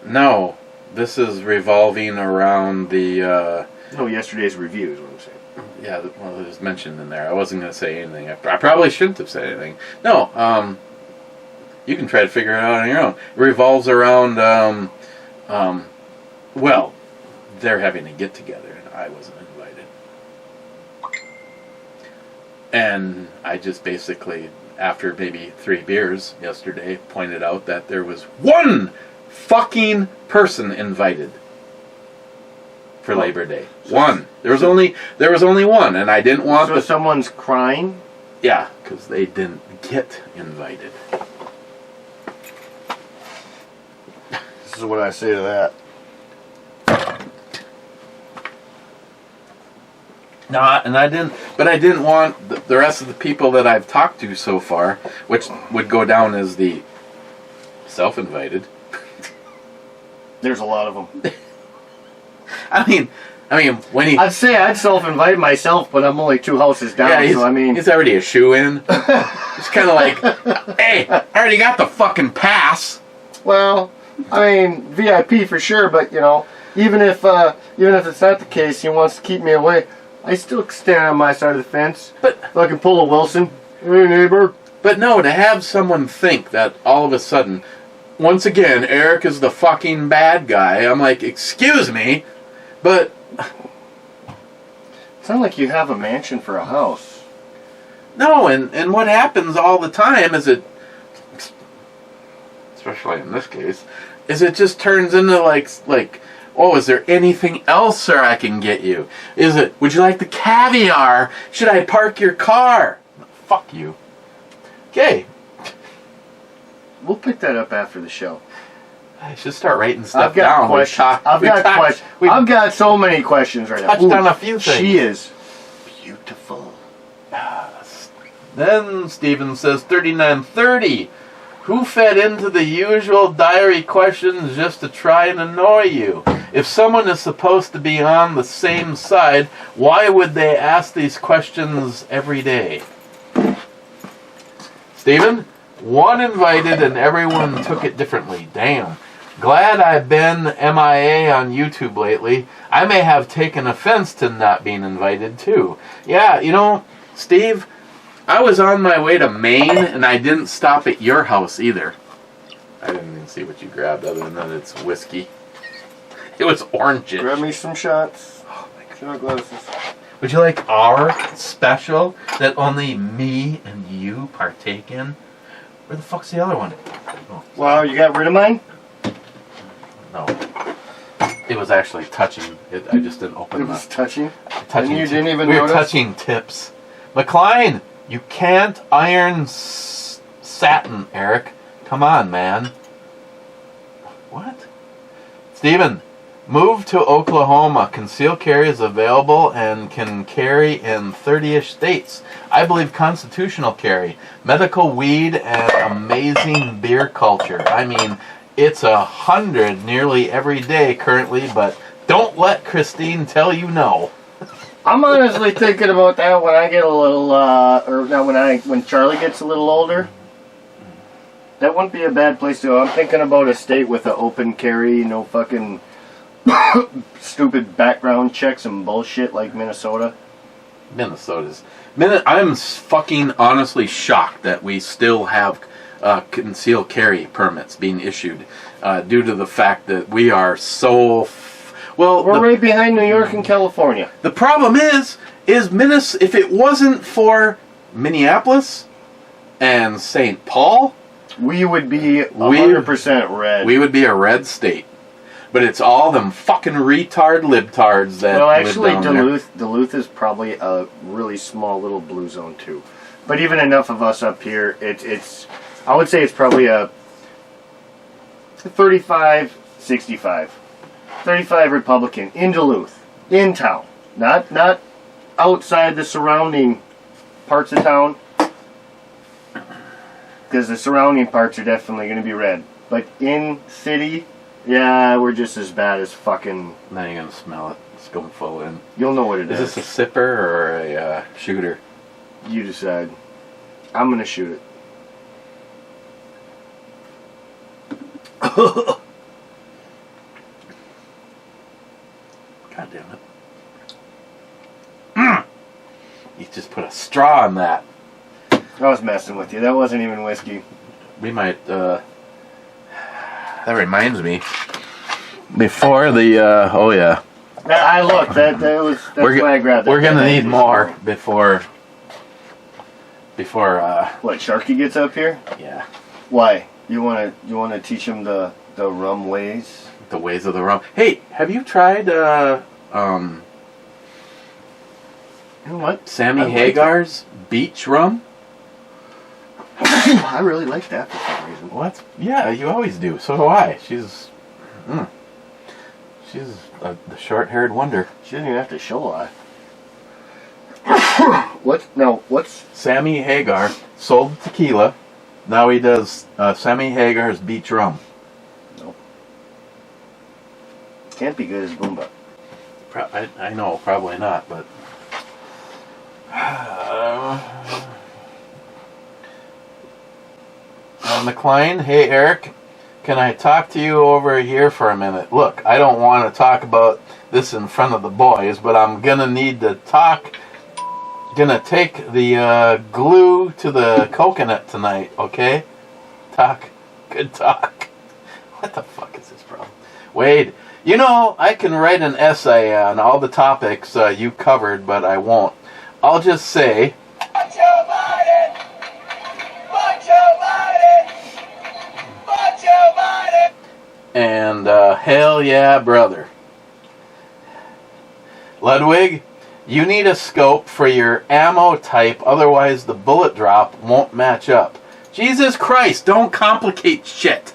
Speaker 1: No. This is revolving around the...
Speaker 2: No, yesterday's review is what I'm saying.
Speaker 1: Yeah, well, it was mentioned in there. I wasn't going to say anything. I probably shouldn't have said anything. No, you can try to figure it out on your own. It revolves around, well, they're having a get-together, and I wasn't invited. And I just basically, after maybe 3 beers yesterday, pointed out that there was one fucking person invited for Labor Day. One. There was only one, and I didn't want
Speaker 2: So someone's crying?
Speaker 1: Yeah, because they didn't get invited.
Speaker 2: This is what I say to that.
Speaker 1: No, and I didn't want the rest of the people that I've talked to so far, which would go down as the self-invited.
Speaker 2: There's a lot of them.
Speaker 1: I mean, when he...
Speaker 2: I'd say I'd self-invite myself, but I'm only 2 houses down,
Speaker 1: Yeah,
Speaker 2: so I mean...
Speaker 1: he's already a shoe-in. It's kind of like, hey, I already got the fucking pass.
Speaker 2: Well, I mean, VIP for sure, but, you know, even if it's not the case, he wants to keep me away, I still stand on my side of the fence.
Speaker 1: But
Speaker 2: if I can pull a Wilson. Hey, neighbor.
Speaker 1: But no, to have someone think that all of a sudden, once again, Eric is the fucking bad guy, I'm like, excuse me, but...
Speaker 2: It's not like you have a mansion for a house.
Speaker 1: No, and what happens all the time is especially in this case, is it just turns into like, oh, is there anything else, sir, I can get you? Would you like the caviar? Should I park your car? Fuck you. Okay.
Speaker 2: We'll pick that up after the show.
Speaker 1: I should start writing stuff
Speaker 2: I've got
Speaker 1: down.
Speaker 2: questions. I've got so many questions right now.
Speaker 1: Touched on a few things.
Speaker 2: She is beautiful.
Speaker 1: Then Steven says 3930. Who fed into the usual diary questions just to try and annoy you? If someone is supposed to be on the same side, why would they ask these questions every day? Steven? One invited and everyone took it differently. Damn. Glad I've been MIA on YouTube lately. I may have taken offense to not being invited too. Yeah, you know, Steve, I was on my way to Maine and I didn't stop at your house either. I didn't even see what you grabbed other than that it's whiskey. It was orange.
Speaker 2: Grab me some shots.
Speaker 1: Oh my God.
Speaker 2: Shot glasses.
Speaker 1: Would you like our special that only me and you partake in? Where the fuck's the other one? Oh,
Speaker 2: Wow, you got rid of mine?
Speaker 1: no. It was actually touching. I just didn't open
Speaker 2: It
Speaker 1: it.
Speaker 2: was touching.
Speaker 1: Touching.
Speaker 2: And you didn't even
Speaker 1: we were
Speaker 2: notice?
Speaker 1: touching tips. McLean, you can't iron satin, Eric. Come on, man. What? Steven, Move to Oklahoma. Concealed carry is available and can carry in 30-ish states. I believe constitutional carry, medical weed, and amazing beer culture. I mean, it's 100 nearly every day currently, but don't let Christine tell you no.
Speaker 2: I'm honestly thinking about that when I get a little, or now when Charlie gets a little older. That wouldn't be a bad place to go. I'm thinking about a state with an open carry, no fucking stupid background checks and bullshit like Minnesota.
Speaker 1: I'm fucking honestly shocked that we still have concealed carry permits being issued due to the fact that we are so...
Speaker 2: We're right behind New York and California.
Speaker 1: The problem is if it wasn't for Minneapolis and St. Paul,
Speaker 2: we would be 100% red.
Speaker 1: We would be a red state. But it's all them fucking retard libtards that
Speaker 2: actually,
Speaker 1: live down
Speaker 2: Duluth is probably a really small little blue zone too. But even enough of us up here, it's I would say it's probably a 35-65. 35 Republican in Duluth, in town, not outside the surrounding parts of town, because the surrounding parts are definitely going to be red. But in city, yeah, we're just as bad as fucking...
Speaker 1: Now you're going to smell it. It's going full in.
Speaker 2: You'll know what it is.
Speaker 1: Is this a sipper or a shooter?
Speaker 2: You decide. I'm going to shoot it.
Speaker 1: God damn it. You just put a straw in that.
Speaker 2: I was messing with you. That wasn't even whiskey.
Speaker 1: We might, that reminds me. Before the, oh yeah.
Speaker 2: That's why I grabbed that.
Speaker 1: We're gonna need more before,
Speaker 2: what, Sharky gets up here?
Speaker 1: Yeah.
Speaker 2: Why? You wanna teach him the rum ways?
Speaker 1: The ways of the rum. Hey, have you tried
Speaker 2: what?
Speaker 1: Sammy Hagar's beach rum?
Speaker 2: I really like that for some reason.
Speaker 1: What? Yeah, you always do. So do I. She's the short-haired wonder.
Speaker 2: She doesn't even have to show a lot. What's
Speaker 1: Sammy Hagar sold tequila. Now he does Sammy Hagar's beach rum.
Speaker 2: Nope. Can't be good as Boomba.
Speaker 1: I know, probably not, but... McLean, hey Eric, can I talk to you over here for a minute? Look, I don't want to talk about this in front of the boys, but I'm gonna need to talk. Gonna take the glue to the coconut tonight, okay? Good talk. What the fuck is this problem? Wade, you know, I can write an essay on all the topics you covered, but I won't. I'll just say... Joe Biden! Joe Biden! Joe Biden! And hell yeah, brother. Ludwig, you need a scope for your ammo type, otherwise the bullet drop won't match up. Jesus Christ, don't complicate shit.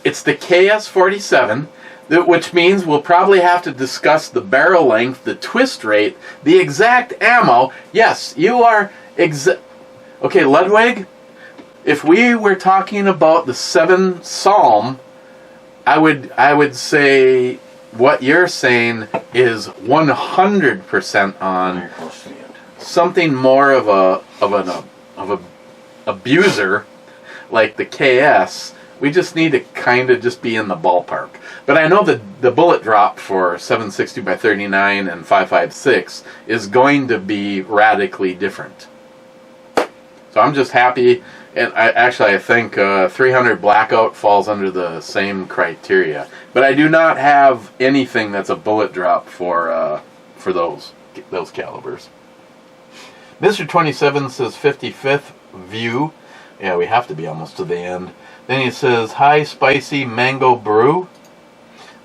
Speaker 1: It's the KS-47, which means we'll probably have to discuss the barrel length, the twist rate, the exact ammo. Yes, you are okay, Ludwig, if we were talking about the 7th Psalm, I would say what you're saying is 100% on something more of an abuser like the KS. We just need to kind of just be in the ballpark. But I know that the bullet drop for 7.62 by 39 and 5.56 is going to be radically different. So I'm just happy, and I think 300 Blackout falls under the same criteria. But I do not have anything that's a bullet drop for those calibers. Mr. 27 says 55th view. Yeah, we have to be almost to the end. Then he says, high spicy mango brew.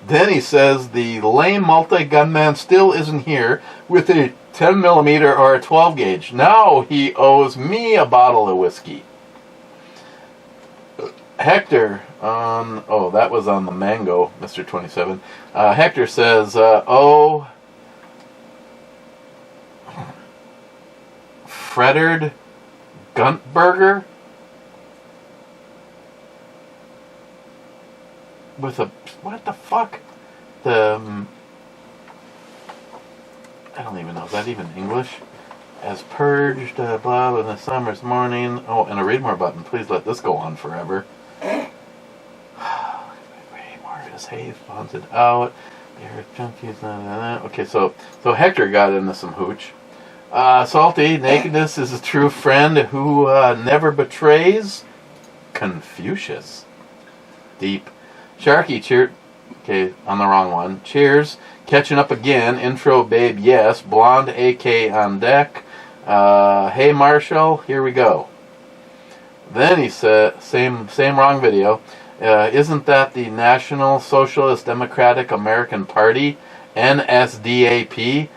Speaker 1: Then he says, the lame multi-gunman still isn't here with a 10mm or a 12 gauge. Now he owes me a bottle of whiskey. Hector on, oh, that was on the Mango, Mr. 27. Hector says, Frederd Guntberger with a, what the fuck? I don't even know, is that even English? As purged, blah, in the summer's morning. Oh, and a read more button. Please let this go on forever. Way more is Have haunted out. Your junkies. Okay, so Hector got into some hooch. Salty, nakedness is a true friend who never betrays. Confucius. Deep. Sharky, cheer. Okay, on the wrong one. Cheers. Catching up again. Intro, babe, yes. Blonde AK on deck. Hey, Marshall, here we go. Then he said, same wrong video. Isn't that the National Socialist Democratic American Party, NSDAP?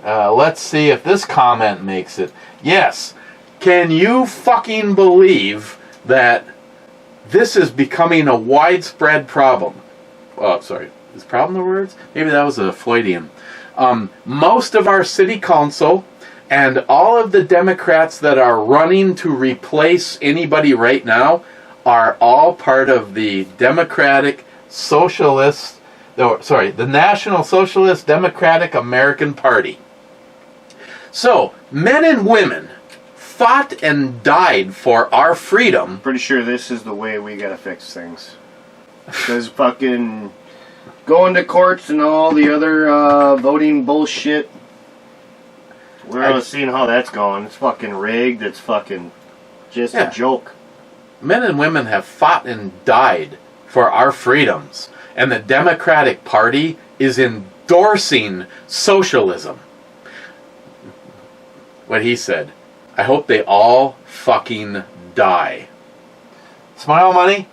Speaker 1: Let's see if this comment makes it. Yes. Can you fucking believe that this is becoming a widespread problem? Oh, sorry. Is problem the words? Maybe that was a Freudian. Most of our city council and all of the Democrats that are running to replace anybody right now are all part of the Democratic Socialist, the National Socialist Democratic American Party. So, men and women fought and died for our freedom.
Speaker 2: Pretty sure this is the way we gotta fix things. Because fucking going to courts and all the other voting bullshit, we're all seeing how that's going. It's fucking rigged. It's fucking just a joke.
Speaker 1: Men and women have fought and died for our freedoms. And the Democratic Party is endorsing socialism. What he said. I hope they all fucking die. Smile money?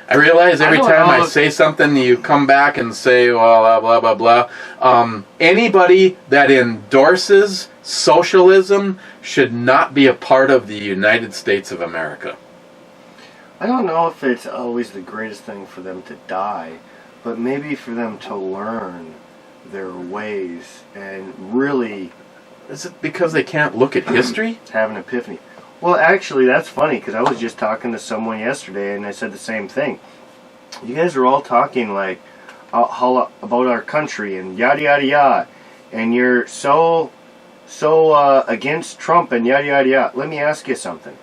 Speaker 1: I realize every time I say something, you come back and say, well, blah, blah, blah. Anybody that endorses socialism should not be a part of the United States of America.
Speaker 2: I don't know if it's always the greatest thing for them to die, but maybe for them to learn their ways and really...
Speaker 1: Is it because they can't look at history?
Speaker 2: Have an epiphany. Well, actually, that's funny, because I was just talking to someone yesterday, and I said the same thing. You guys are all talking, like, about our country, and yada, yada, yada, and you're so against Trump, and yada, yada, yada. Let me ask you something.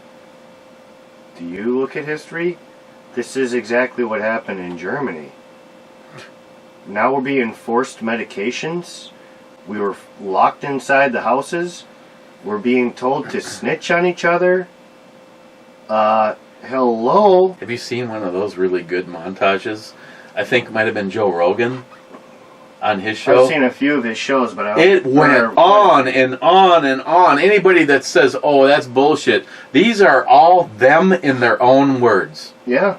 Speaker 2: Do you look at history? This is exactly what happened in Germany. Now we're being forced medications. We were locked inside the houses. We're being told to snitch on each other. Hello?
Speaker 1: Have you seen one of those really good montages? I think it might have been Joe Rogan on his show.
Speaker 2: I've seen a few of his shows, but I don't...
Speaker 1: It went on and on and on. Anybody that says, oh, that's bullshit, these are all them in their own words.
Speaker 2: Yeah.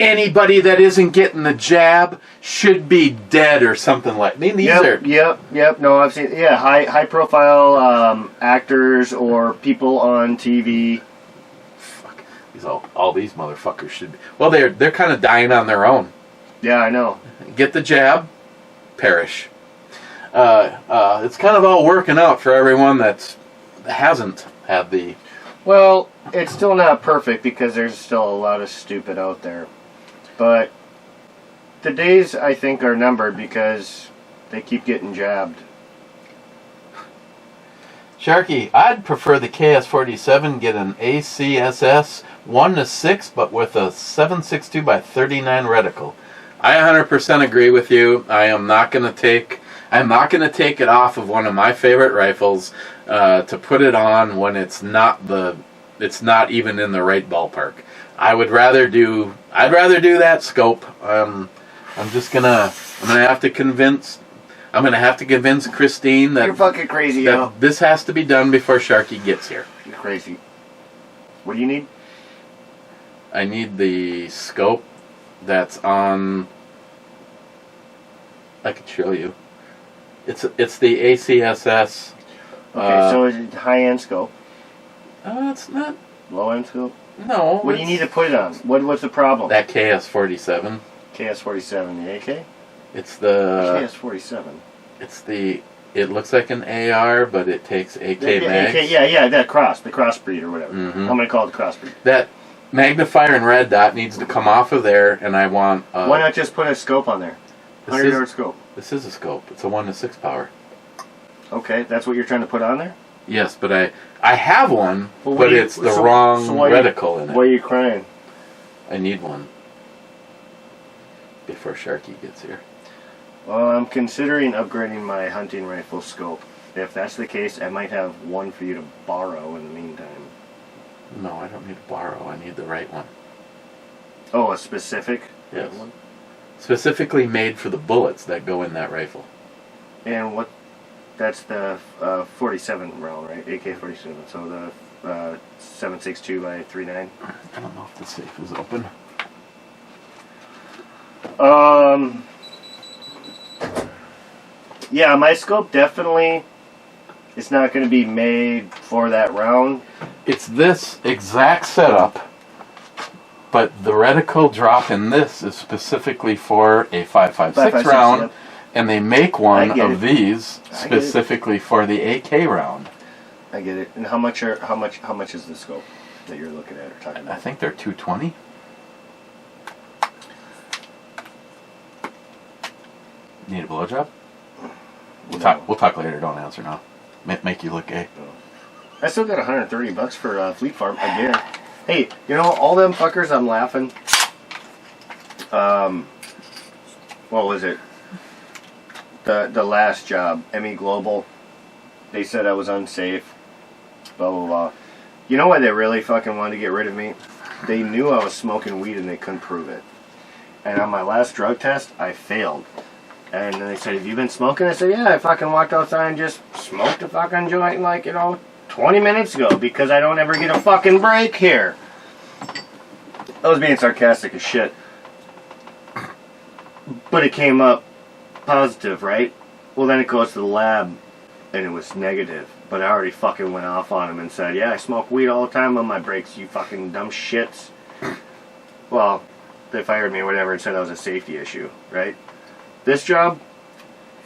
Speaker 1: Anybody that isn't getting the jab should be dead or something like. I mean, these are.
Speaker 2: Yep. No, I've seen. Yeah, high profile actors or people on TV.
Speaker 1: Fuck. All these motherfuckers should be. Well, they're kind of dying on their own.
Speaker 2: Yeah, I know.
Speaker 1: Get the jab, perish. It's kind of all working out for everyone that hasn't had the.
Speaker 2: Well, it's still not perfect because there's still a lot of stupid out there. But the days, I think, are numbered because they keep getting jabbed.
Speaker 1: Sharky, I'd prefer the KS-47 get an ACSS 1-6, but with a 7.62 by 39 reticle. I 100% agree with you. I'm not going to take it off of one of my favorite rifles to put it on when it's not even in the right ballpark. I'd rather do that scope. I'm gonna have to convince Christine that
Speaker 2: you're fucking crazy,
Speaker 1: that this has to be done before Sharky gets here.
Speaker 2: You're crazy. What do you need?
Speaker 1: I need the scope that's on. I could show you. It's the ACSS.
Speaker 2: Okay, so is it high-end scope?
Speaker 1: It's not.
Speaker 2: Low-end scope?
Speaker 1: No.
Speaker 2: What do you need to put it on? What's the problem?
Speaker 1: That KS-47.
Speaker 2: KS-47, the AK?
Speaker 1: It's the...
Speaker 2: KS-47.
Speaker 1: It's the... It looks like an AR, but it takes AK mags.
Speaker 2: AK, yeah, the crossbreed or whatever.
Speaker 1: Mm-hmm.
Speaker 2: I'm going to call it the crossbreed.
Speaker 1: That magnifier and red dot needs to come off of there, and I want...
Speaker 2: Why not just put a scope on there? 100-yard scope.
Speaker 1: This is a scope. It's a 1-to-6 power.
Speaker 2: Okay, that's what you're trying to put on there?
Speaker 1: Yes, but I have one, but it's the wrong reticle in it.
Speaker 2: Why are you crying?
Speaker 1: I need one before Sharky gets here.
Speaker 2: Well, I'm considering upgrading my hunting rifle scope. If that's the case, I might have one for you to borrow in the meantime.
Speaker 1: No, I don't need to borrow. I need the right one.
Speaker 2: Oh, a specific
Speaker 1: yes.
Speaker 2: one?
Speaker 1: Specifically made for the bullets that go in that rifle.
Speaker 2: And what? That's the 47 round, right? AK-47. So the 7.62 by 3.9.
Speaker 1: I don't know if the safe is open.
Speaker 2: Yeah, my scope definitely is not going to be made for that round.
Speaker 1: It's this exact setup, but the reticle drop in this is specifically for a 5.56 round,
Speaker 2: yep.
Speaker 1: And they make one of these specifically for the AK round.
Speaker 2: I get it. And how much is the scope that you're looking at or talking about?
Speaker 1: I think they're $220. Need a blowjob? We'll talk later. Don't answer now. Make you look gay.
Speaker 2: I still got $130 for Fleet Farm again. Hey, you know all them fuckers? I'm laughing. What was it? The last job, ME Global. They said I was unsafe. Blah blah blah. You know why they really fucking wanted to get rid of me? They knew I was smoking weed and they couldn't prove it. And on my last drug test, I failed. And then they said, "Have you been smoking?" I said, "Yeah, I fucking walked outside and just smoked a fucking joint like, 20 minutes ago because I don't ever get a fucking break here." I was being sarcastic as shit. But it came up positive, right? Well, then it goes to the lab and it was negative. But I already fucking went off on him and said, "Yeah, I smoke weed all the time on my breaks, you fucking dumb shits." Well, they fired me or whatever and said that was a safety issue, right? This job,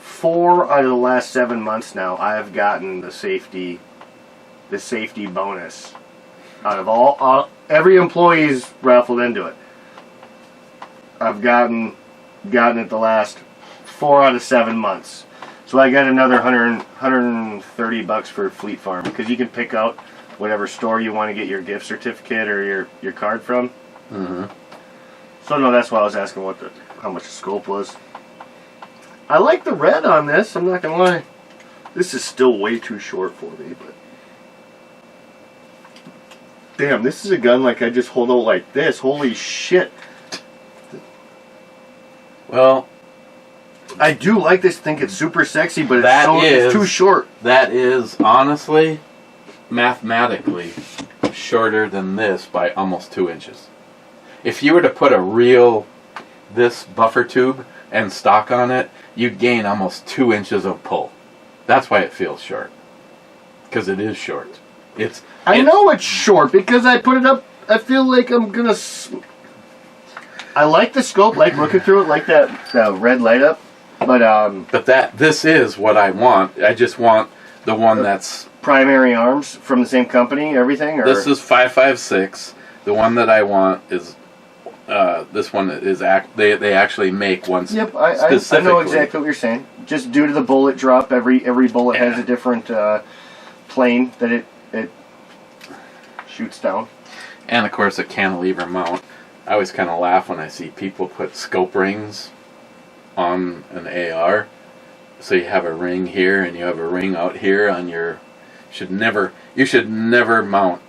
Speaker 2: 4 out of the last 7 months now, I have gotten the safety bonus. Out of every employee's raffled into it. I've gotten it the last 4 out of 7 months. So I got another $130 for Fleet Farm because you can pick out whatever store you want to get your gift certificate or your card from.
Speaker 1: Mm-hmm.
Speaker 2: So no, that's why I was asking how much the scope was. I like the red on this, I'm not gonna lie. This is still way too short for me, but damn, this is a gun like I just hold out like this. Holy shit.
Speaker 1: Well,
Speaker 2: I do like this, think it's super sexy, but it's too short.
Speaker 1: That is honestly, mathematically, shorter than this by almost 2 inches. If you were to put this buffer tube and stock on it, you'd gain almost 2 inches of pull. That's why it feels short. Because it is short.
Speaker 2: I know it's short because I put it up. I feel like I'm gonna. I like the scope, like looking through it, like that red light up. But
Speaker 1: this is what I want. I just want the one that's
Speaker 2: primary arms from the same company. Everything. Or?
Speaker 1: This is 5.56. The one that I want is. This one is they actually make one.
Speaker 2: Yep, I know exactly what you're saying. Just due to the bullet drop, every bullet has a different plane that it shoots down.
Speaker 1: And of course a cantilever mount. I always kind of laugh when I see people put scope rings on an AR. So you have a ring here and you have a ring out here on your. You should never mount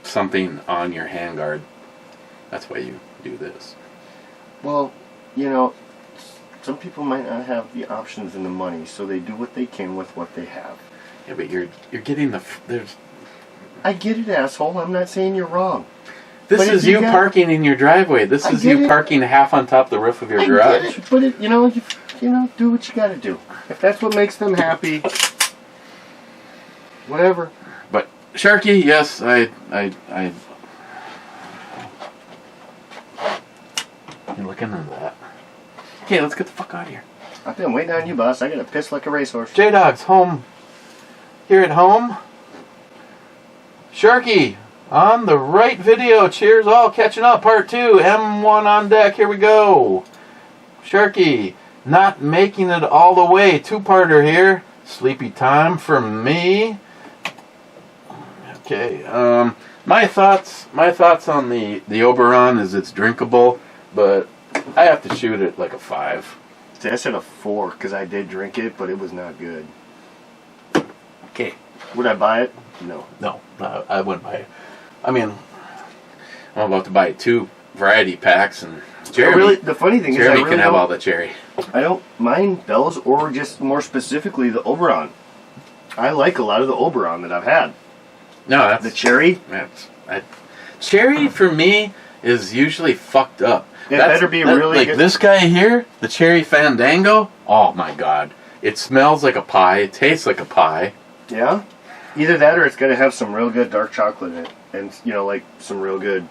Speaker 1: something on your handguard. That's why you do this.
Speaker 2: Well, some people might not have the options and the money, so they do what they can with what they have.
Speaker 1: Yeah, but you're getting
Speaker 2: I get it, asshole. I'm not saying you're wrong.
Speaker 1: This is you parking in your driveway. This is you parking half on top of the roof of your garage.
Speaker 2: Get it, but do what you got to do. If that's what makes them happy, whatever.
Speaker 1: But Sharky, yes, looking into that. Okay, let's get the fuck out of here.
Speaker 2: I've been waiting on you, boss. I gotta piss like a racehorse.
Speaker 1: J-Dog's home. Here at home. Sharky, on the right video. Cheers all. Catching up. Part 2. M1 on deck. Here we go. Sharky, not making it all the way. Two-parter here. Sleepy time for me. Okay. My thoughts on the Oberon is it's drinkable, but I have to shoot it like a 5.
Speaker 2: See, I said a 4 because I did drink it, but it was not good.
Speaker 1: Okay.
Speaker 2: Would I buy it? No.
Speaker 1: No, I wouldn't buy it. I mean, I'm about to buy 2 variety packs, and Jeremy,
Speaker 2: really, the funny thing is,
Speaker 1: Jeremy
Speaker 2: I really
Speaker 1: can have
Speaker 2: don't,
Speaker 1: all the cherry.
Speaker 2: I don't mind those, or just more specifically the Oberon. I like a lot of the Oberon that I've had.
Speaker 1: No, that's
Speaker 2: The cherry.
Speaker 1: Cherry for me is usually fucked up.
Speaker 2: It better be really
Speaker 1: like
Speaker 2: good.
Speaker 1: This guy here, the Cherry Fandango. Oh my god, it smells like a pie. It tastes like a pie.
Speaker 2: Yeah. Either that, or it's got to have some real good dark chocolate in it, and like some real good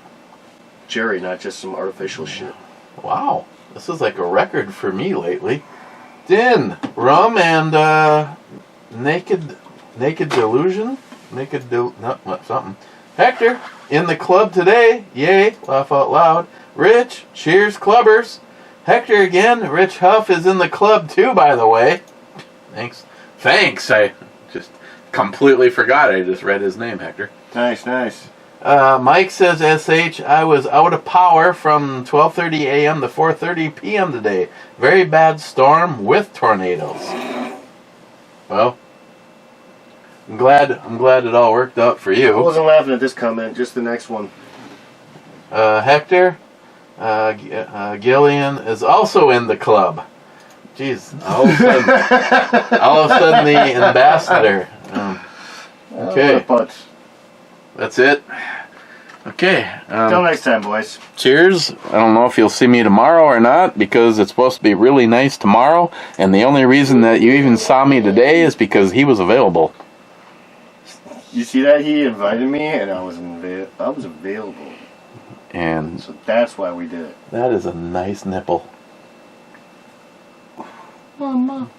Speaker 2: cherry, not just some artificial shit.
Speaker 1: Wow, this is like a record for me lately. Din, rum, and naked delusion, something. Hector in the club today. Yay! Laugh out loud. Rich, cheers, clubbers. Hector again. Rich Huff is in the club too, by the way. Thanks. I just completely forgot. I just read his name, Hector.
Speaker 2: Nice.
Speaker 1: Mike says, SH, I was out of power from 12:30 a.m. to 4:30 p.m. today. Very bad storm with tornadoes. Well, I'm glad it all worked out for
Speaker 2: I
Speaker 1: you.
Speaker 2: wasn't laughing at this comment, just the next one.
Speaker 1: Hector, Gillian is also in the club. Jeez, all of a sudden the ambassador. Okay. That's it. Okay.
Speaker 2: Until next time, boys.
Speaker 1: Cheers. I don't know if you'll see me tomorrow or not because it's supposed to be really nice tomorrow, and the only reason that you even saw me today is because he was available.
Speaker 2: You see that? He invited me, and I was available.
Speaker 1: And
Speaker 2: so that's why we did it.
Speaker 1: That is a nice nipple.
Speaker 2: Mama.